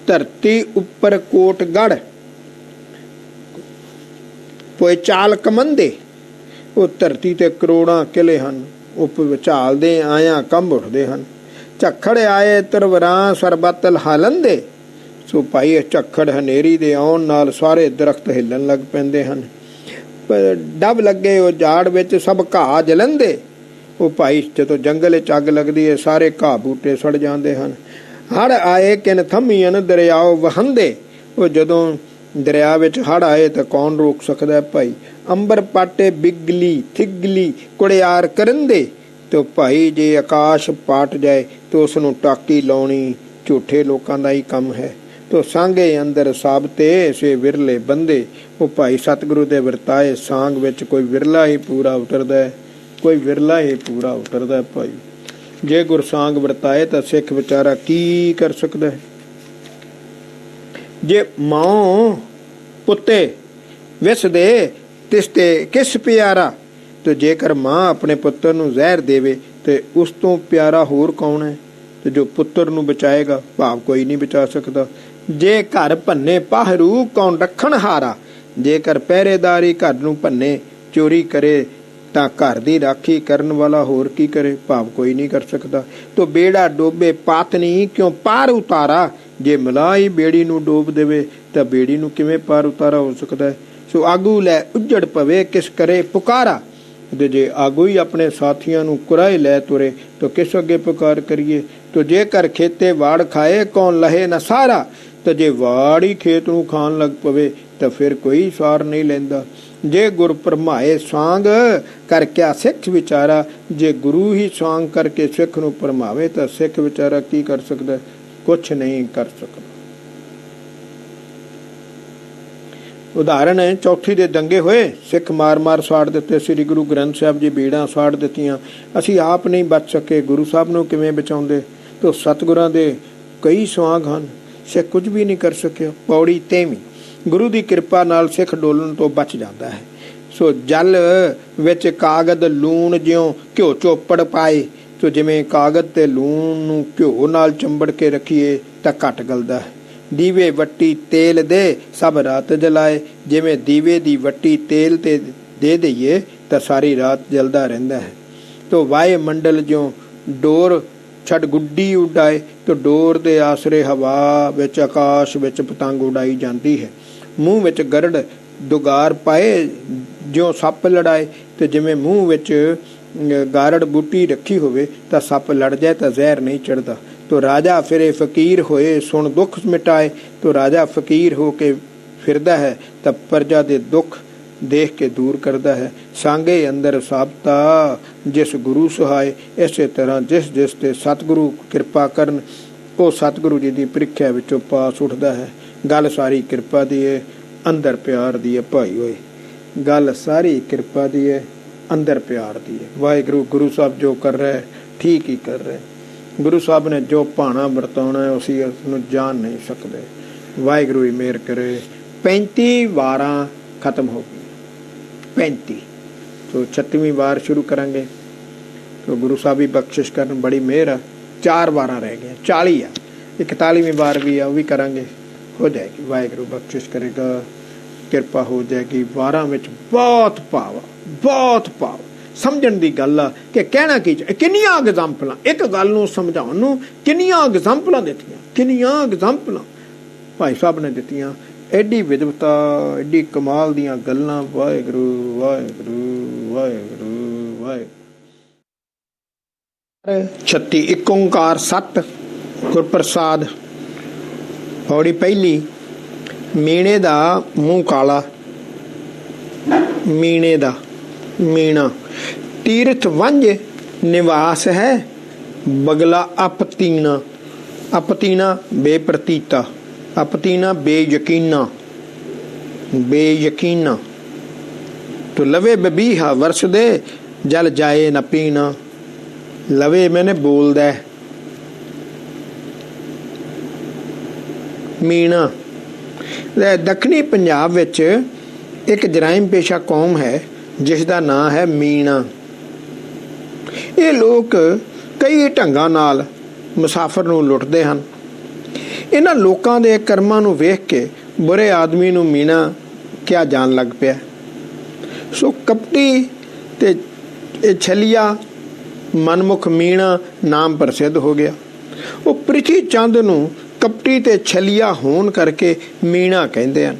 ਧਰਤੀ ਉੱਪਰ ਕੋਟ ਗੜ ਪੋਏ ਚਾਲ ਕਮੰਦੇ। ਉਹ ਧਰਤੀ ਤੇ ਕਰੋੜਾਂ ਕਿਲੇ ਹਨ, ਉਹ ਝਾਲਦੇ ਆਇਆ ਕੰਬ ਉੱਠਦੇ ਹਨ। ਝੱਖੜ ਆਏ ਤਰਵਰਾਂ ਸਰਬੱਤ ਹਾਲੰਦੇ। ਸੋ ਭਾਈ ਝੱਖੜ ਹਨੇਰੀ ਦੇ ਆਉਣ ਨਾਲ ਸਾਰੇ ਦਰਖਤ ਹਿੱਲਣ ਲੱਗ ਪੈਂਦੇ ਹਨ। ਡੱਬ ਲੱਗੇ ਉਹ ਝਾੜ ਵਿੱਚ ਸਭ ਘਾਹ ਜਲੰਦੇ। ਉਹ ਭਾਈ ਜਦੋਂ ਜੰਗਲ ਵਿੱਚ ਅੱਗ ਲੱਗਦੀ ਹੈ ਸਾਰੇ ਘਾਹ ਬੂਟੇ ਸੜ ਜਾਂਦੇ ਹਨ। ਹੜ ਆਏ ਕਿਨ ਥੰਮੀਆਂ ਦਰਿਆਓ ਵਹੰਦੇ। ਉਹ ਜਦੋਂ ਦਰਿਆ ਵਿੱਚ ਹੜ ਆਏ ਤਾਂ ਕੌਣ ਰੋਕ ਸਕਦਾ ਭਾਈ। ਅੰਬਰ ਪਾਟੇ ਬਿਗਲੀ ਥਿਗਲੀ ਕੁੜਿਆਰ ਕਰੰਦੇ। ਤੇ ਭਾਈ ਜੇ ਆਕਾਸ਼ ਪਾਟ ਜਾਏ ਤਾਂ ਉਸ ਨੂੰ ਟਾਕੀ ਲਾਉਣੀ ਝੂਠੇ ਲੋਕਾਂ ਦਾ ਹੀ ਕੰਮ ਹੈ। ਤੋ ਸਾਂਗੇ ਅੰਦਰ ਸਾਬਤੇ ਸੇ ਵਿਰਲੇ ਬੰਦੇ। ਉਹ ਭਾਈ ਸਤਿਗੁਰੂ ਦੇ ਵਰਤਾਏ ਸਾਂਗ ਵਿੱਚ ਕੋਈ ਵਿਰਲਾ ਹੀ ਪੂਰਾ ਉਤਰਦਾ ਹੈ, ਕੋਈ ਵਿਰਲਾ ਹੀ ਪੂਰਾ ਉਤਰਦਾ ਭਾਈ। ਜੇ ਗੁਰਸਾਂਗ ਵਰਤਾਏ ਤਾਂ ਸਿੱਖ ਵਿਚਾਰਾ ਕੀ ਕਰ ਸਕਦਾ ਹੈ। ਜੇ ਮਾਂ ਪੁੱਤੇ ਵਿਸ ਦੇ ਤਿਸ ਤੇ ਕਿਸ ਪਿਆਰਾ। ਤੇ ਜੇਕਰ ਮਾਂ ਆਪਣੇ ਪੁੱਤਰ ਨੂੰ ਜ਼ਹਿਰ ਦੇਵੇ ਤੇ ਉਸ ਤੋਂ ਪਿਆਰਾ ਹੋਰ ਕੌਣ ਹੈ। ਤੇ ਜੋ ਪੁੱਤਰ ਨੂੰ ਬਚਾਏਗਾ ਭਾਵ ਕੋਈ ਨਹੀਂ ਬਚਾ ਸਕਦਾ। ਜੇ ਘਰ ਭੰਨੇ ਪਾਹਰੂ ਕੌਣ ਰੱਖਣ ਹਾਰਾ। ਜੇਕਰ ਪਹਿਰੇਦਾਰੀ ਘਰ ਨੂੰ ਭੰਨੇ ਚੋਰੀ ਕਰੇ ਤਾਂ ਘਰ ਦੀ ਰਾਖੀ ਕਰਨ ਵਾਲਾ ਹੋਰ ਕੀ ਕਰੇ, ਭਾਵ ਕੋਈ ਨਹੀਂ ਕਰ ਸਕਦਾ। ਤੋ ਬੇੜਾ ਡੋਬੇ ਪਾਤਨੀ ਕਿਉਂ ਪਾਰ ਉਤਾਰਾ, ਜੇ ਮਲਾਈ ਬੇੜੀ ਨੂੰ ਡੋਬ ਦੇਵੇ ਤਾਂ ਬੇੜੀ ਨੂੰ ਕਿਵੇਂ ਪਾਰ ਉਤਾਰਾ ਹੋ ਸਕਦਾ ਹੈ। ਸੋ ਆਗੂ ਲੈ ਉੱਜੜ ਪਵੇ ਕਿਸ ਕਰੇ ਪੁਕਾਰਾ, ਤੇ ਜੇ ਆਗੂ ਹੀ ਆਪਣੇ ਸਾਥੀਆਂ ਨੂੰ ਕੁਰਾਏ ਲੈ ਤੁਰੇ ਤਾਂ ਕਿਸ ਅੱਗੇ ਪੁਕਾਰ ਕਰੀਏ। ਤੋ ਜੇਕਰ ਖੇਤੇ ਵਾੜ ਖਾਏ ਕੌਣ ਲਹੇ ਨਾ ਸਾਰਾ, ਤਾਂ ਜੇ ਵਾੜ ਹੀ ਖੇਤ ਨੂੰ ਖਾਣ ਲੱਗ ਪਵੇ ਤਾਂ ਫਿਰ ਕੋਈ ਸਾਰ ਨਹੀਂ ਲੈਂਦਾ। ਜੇ ਗੁਰ ਭਰਮਾਏ ਸਵਾਂਗ ਕਰ ਕਿਆ ਸਿੱਖ ਵਿਚਾਰਾ, ਜੇ ਗੁਰੂ ਹੀ ਸਵਾਂਗ ਕਰਕੇ ਸਿੱਖ ਨੂੰ ਭਰਮਾਵੇ ਤਾਂ ਸਿੱਖ ਵਿਚਾਰਾ ਕੀ ਕਰ ਸਕਦਾ, ਕੁਛ ਨਹੀਂ ਕਰ ਸਕਦਾ। ਉਦਾਹਰਣ ਹੈ, ਚੌਥੀ ਦੇ ਦੰਗੇ ਹੋਏ, ਸਿੱਖ ਮਾਰ ਮਾਰ ਸਾੜ ਦਿੱਤੇ, ਸ੍ਰੀ ਗੁਰੂ ਗ੍ਰੰਥ ਸਾਹਿਬ ਜੀ ਬੀੜਾਂ ਸਾੜ ਦਿੱਤੀਆਂ, ਅਸੀਂ ਆਪ ਨਹੀਂ ਬਚ ਸਕੇ, ਗੁਰੂ ਸਾਹਿਬ ਨੂੰ ਕਿਵੇਂ ਬਚਾਉਂਦੇ। ਤੋ ਸਤਿਗੁਰਾਂ ਦੇ ਕਈ ਸਵਾਂਗ ਹਨ, ਸਿੱਖ ਕੁਝ ਵੀ ਨਹੀਂ ਕਰ ਸਕਿਆ। ਪੌੜੀ 23, ਗੁਰੂ ਦੀ ਕਿਰਪਾ ਨਾਲ ਸਿੱਖ ਡੋਲਣ ਤੋਂ ਬਚ ਜਾਂਦਾ ਹੈ। ਸੋ ਜਲ ਵਿੱਚ ਕਾਗਜ਼ ਲੂਣ ਜਿਉਂ ਘਿਓ ਚੋਪੜ ਪਾਏ, ਸੋ ਜਿਵੇਂ ਕਾਗਜ਼ ਤੇ ਲੂਣ ਨੂੰ ਘਿਓ ਨਾਲ ਚੰਬੜ ਕੇ ਰੱਖੀਏ ਤਾਂ ਘੱਟ ਗਲਦਾ ਹੈ। ਦੀਵੇ ਵੱਟੀ ਤੇਲ ਦੇ ਸਭ ਰਾਤ ਜਲਾਏ, ਜਿਵੇਂ ਦੀਵੇ ਦੀ ਵੱਟੀ ਤੇਲ ਤੇ ਦੇ ਦਈਏ ਤਾਂ ਸਾਰੀ ਰਾਤ ਜਲਦਾ ਰਹਿੰਦਾ ਹੈ। ਤੋ ਵਾਏ ਮੰਡਲ ਜਿਉਂ ਡੋਰ ਛੱਡ ਗੁੱਡੀ ਉਡਾਏ, ਤੋ ਡੋਰ ਦੇ ਆਸਰੇ ਹਵਾ ਵਿੱਚ ਆਕਾਸ਼ ਵਿੱਚ ਪਤੰਗ ਉਡਾਈ ਜਾਂਦੀ ਹੈ। ਮੂੰਹ ਵਿੱਚ ਗਰੜ ਦੁਗਾਰ ਪਾਏ ਜਿਉਂ ਸੱਪ ਲੜਾਏ, ਤੇ ਜਿਵੇਂ ਮੂੰਹ ਵਿੱਚ ਗਾਰੜ ਬੂਟੀ ਰੱਖੀ ਹੋਵੇ ਤਾਂ ਸੱਪ ਲੜ ਜਾਏ ਤਾਂ ਜ਼ਹਿਰ ਨਹੀਂ ਚੜਦਾ। ਤੋ ਰਾਜਾ ਫਿਰੇ ਫਕੀਰ ਹੋਏ ਸੁਣ ਦੁੱਖ ਮਿਟਾਏ, ਤੋ ਰਾਜਾ ਫਕੀਰ ਹੋ ਕੇ ਫਿਰਦਾ ਹੈ ਤਾਂ ਪ੍ਰਜਾ ਦੇ ਦੁੱਖ ਦੇਖ ਕੇ ਦੂਰ ਕਰਦਾ ਹੈ। ਸਾਂਗੇ ਅੰਦਰ ਸਾਬਤਾ ਜਿਸ ਗੁਰੂ ਸਹਾਏ, ਇਸੇ ਤਰ੍ਹਾਂ ਜਿਸ ਜਿਸ ਤੇ ਸਤਿਗੁਰੂ ਕਿਰਪਾ ਕਰਨ ਉਹ ਸਤਿਗੁਰੂ ਜੀ ਦੀ ਪ੍ਰੀਖਿਆ ਵਿੱਚੋਂ ਪਾਸ ਉੱਠਦਾ ਹੈ। ਗੱਲ ਸਾਰੀ ਕਿਰਪਾ ਦੀ ਹੈ, ਅੰਦਰ ਪਿਆਰ ਦੀ ਹੈ ਭਾਈ ਹੋਏ, ਗੱਲ ਸਾਰੀ ਕਿਰਪਾ ਦੀ ਹੈ, ਅੰਦਰ ਪਿਆਰ ਦੀ ਹੈ। ਵਾਹਿਗੁਰੂ ਗੁਰੂ ਸਾਹਿਬ ਜੋ ਕਰ ਰਿਹਾ ਠੀਕ ਹੀ ਕਰ ਰਿਹਾ। ਗੁਰੂ ਸਾਹਿਬ ਨੇ ਜੋ ਭਾਣਾ ਵਰਤਾਉਣਾ ਹੈ ਅਸੀਂ ਉਸਨੂੰ ਜਾਣ ਨਹੀਂ ਸਕਦੇ। ਵਾਹਿਗੁਰੂ ਹੀ ਮਿਹਰ ਕਰੇ। 35 ਵਾਰਾਂ ਖਤਮ ਹੋ ਗਈ, 35। ਸੋ 36ਵੀਂ ਵਾਰ ਸ਼ੁਰੂ ਕਰਾਂਗੇ। ਤੋ ਗੁਰੂ ਸਾਹਿਬ ਹੀ ਬਖਸ਼ਿਸ਼ ਕਰਨ, ਬੜੀ ਮਿਹਰ ਆ। 4 ਵਾਰਾਂ ਰਹਿ ਗਈਆਂ, 40 ਆ। 41ਵੀਂ ਵਾਰ ਵੀ ਆ, ਉਹ ਵੀ ਕਰਾਂਗੇ, ਹੋ ਜਾਏਗੀ। ਵਾਹਿਗੁਰੂ ਬਖਸ਼ਿਸ਼ ਕਰੇਗਾ, ਕਿਰਪਾ ਹੋ ਜਾਏਗੀ। ਵਾਰਾਂ ਵਿੱਚ ਬਹੁਤ ਭਾਵ, ਬਹੁਤ ਭਾਵ। ਸਮਝਣ ਦੀ ਗੱਲ ਆ ਕਿ ਕਹਿਣਾ ਕੀ, ਕਿੰਨੀਆਂ ਐਗਜ਼ਾਮਪਲਾਂ, ਇੱਕ ਗੱਲ ਨੂੰ ਸਮਝਾਉਣ ਨੂੰ ਕਿੰਨੀਆਂ ਐਗਜ਼ਾਮਪਲਾਂ ਦਿੱਤੀਆਂ, ਕਿੰਨੀਆਂ ਐਗਜ਼ਾਮਪਲਾਂ ਭਾਈ ਸਾਹਿਬ ਨੇ ਦਿੱਤੀਆਂ। ਐਡੀ ਵਿਦਵਤਾ, ਐਡੀ ਕਮਾਲ ਦੀਆਂ ਗੱਲਾਂ। ਵਾਹਿਗੁਰੂ ਵਾਹਿਗੁਰੂ ਵਾਹਿਗੁਰੂ ਵਾਹਿਗੁਰੂ। 36 ਇੱਕ ਓਂਕਾਰ ਸਤ ਗੁਰਪ੍ਰਸਾਦ। ਪੌੜੀ ਪਹਿਲੀ, ਮੀਣੇ ਦਾ ਮੂੰਹ ਕਾਲਾ, ਮੀਣੇ ਦਾ ਮੀਣਾ ਤੀਰਥ ਵੰਝ ਨਿਵਾਸ ਹੈ, ਬਗਲਾ ਅਪਤੀਨਾ। ਅਪਤੀਨਾ ਬੇਪ੍ਰਤੀਤਾ, ਅਪਤੀਨਾ ਬੇਯਕੀਨਾ, ਬੇਯਕੀਨਾ। ਤੋ ਲਵੇ ਬਬੀਹਾ ਵਰਸ ਦੇ ਜਲ ਜਾਏ ਨਾ ਪੀਣਾ। ਲਵੇ ਮੈਨੇ ਬੋਲਦਾ, ਮੀਣਾ। ਦੱਖਣੀ ਪੰਜਾਬ ਵਿੱਚ ਇੱਕ ਜਰਾਇਮ ਪੇਸ਼ਾ ਕੌਮ ਹੈ ਜਿਸ ਦਾ ਨਾਂ ਹੈ ਮੀਣਾ। ਇਹ ਲੋਕ ਕਈ ਢੰਗਾਂ ਨਾਲ ਮੁਸਾਫਰ ਨੂੰ ਲੁੱਟਦੇ ਹਨ। ਇਹਨਾਂ ਲੋਕਾਂ ਦੇ ਕਰਮਾਂ ਨੂੰ ਵੇਖ ਕੇ ਬੁਰੇ ਆਦਮੀ ਨੂੰ ਮੀਣਾ ਕਿਹਾ ਜਾਣ ਲੱਗ ਪਿਆ। ਸੋ ਕਪਟੀ ਤੇ ਇਹ ਛਲੀਆ ਮਨਮੁਖ ਮੀਣਾ ਨਾਮ ਪ੍ਰਸਿੱਧ ਹੋ ਗਿਆ। ਉਹ ਪ੍ਰਿਥੀ ਚੰਦ ਨੂੰ ਕਪਟੀ ਤੇ ਛਲੀਆ ਹੋਣ ਕਰਕੇ ਮੀਣਾ ਕਹਿੰਦੇ ਹਨ।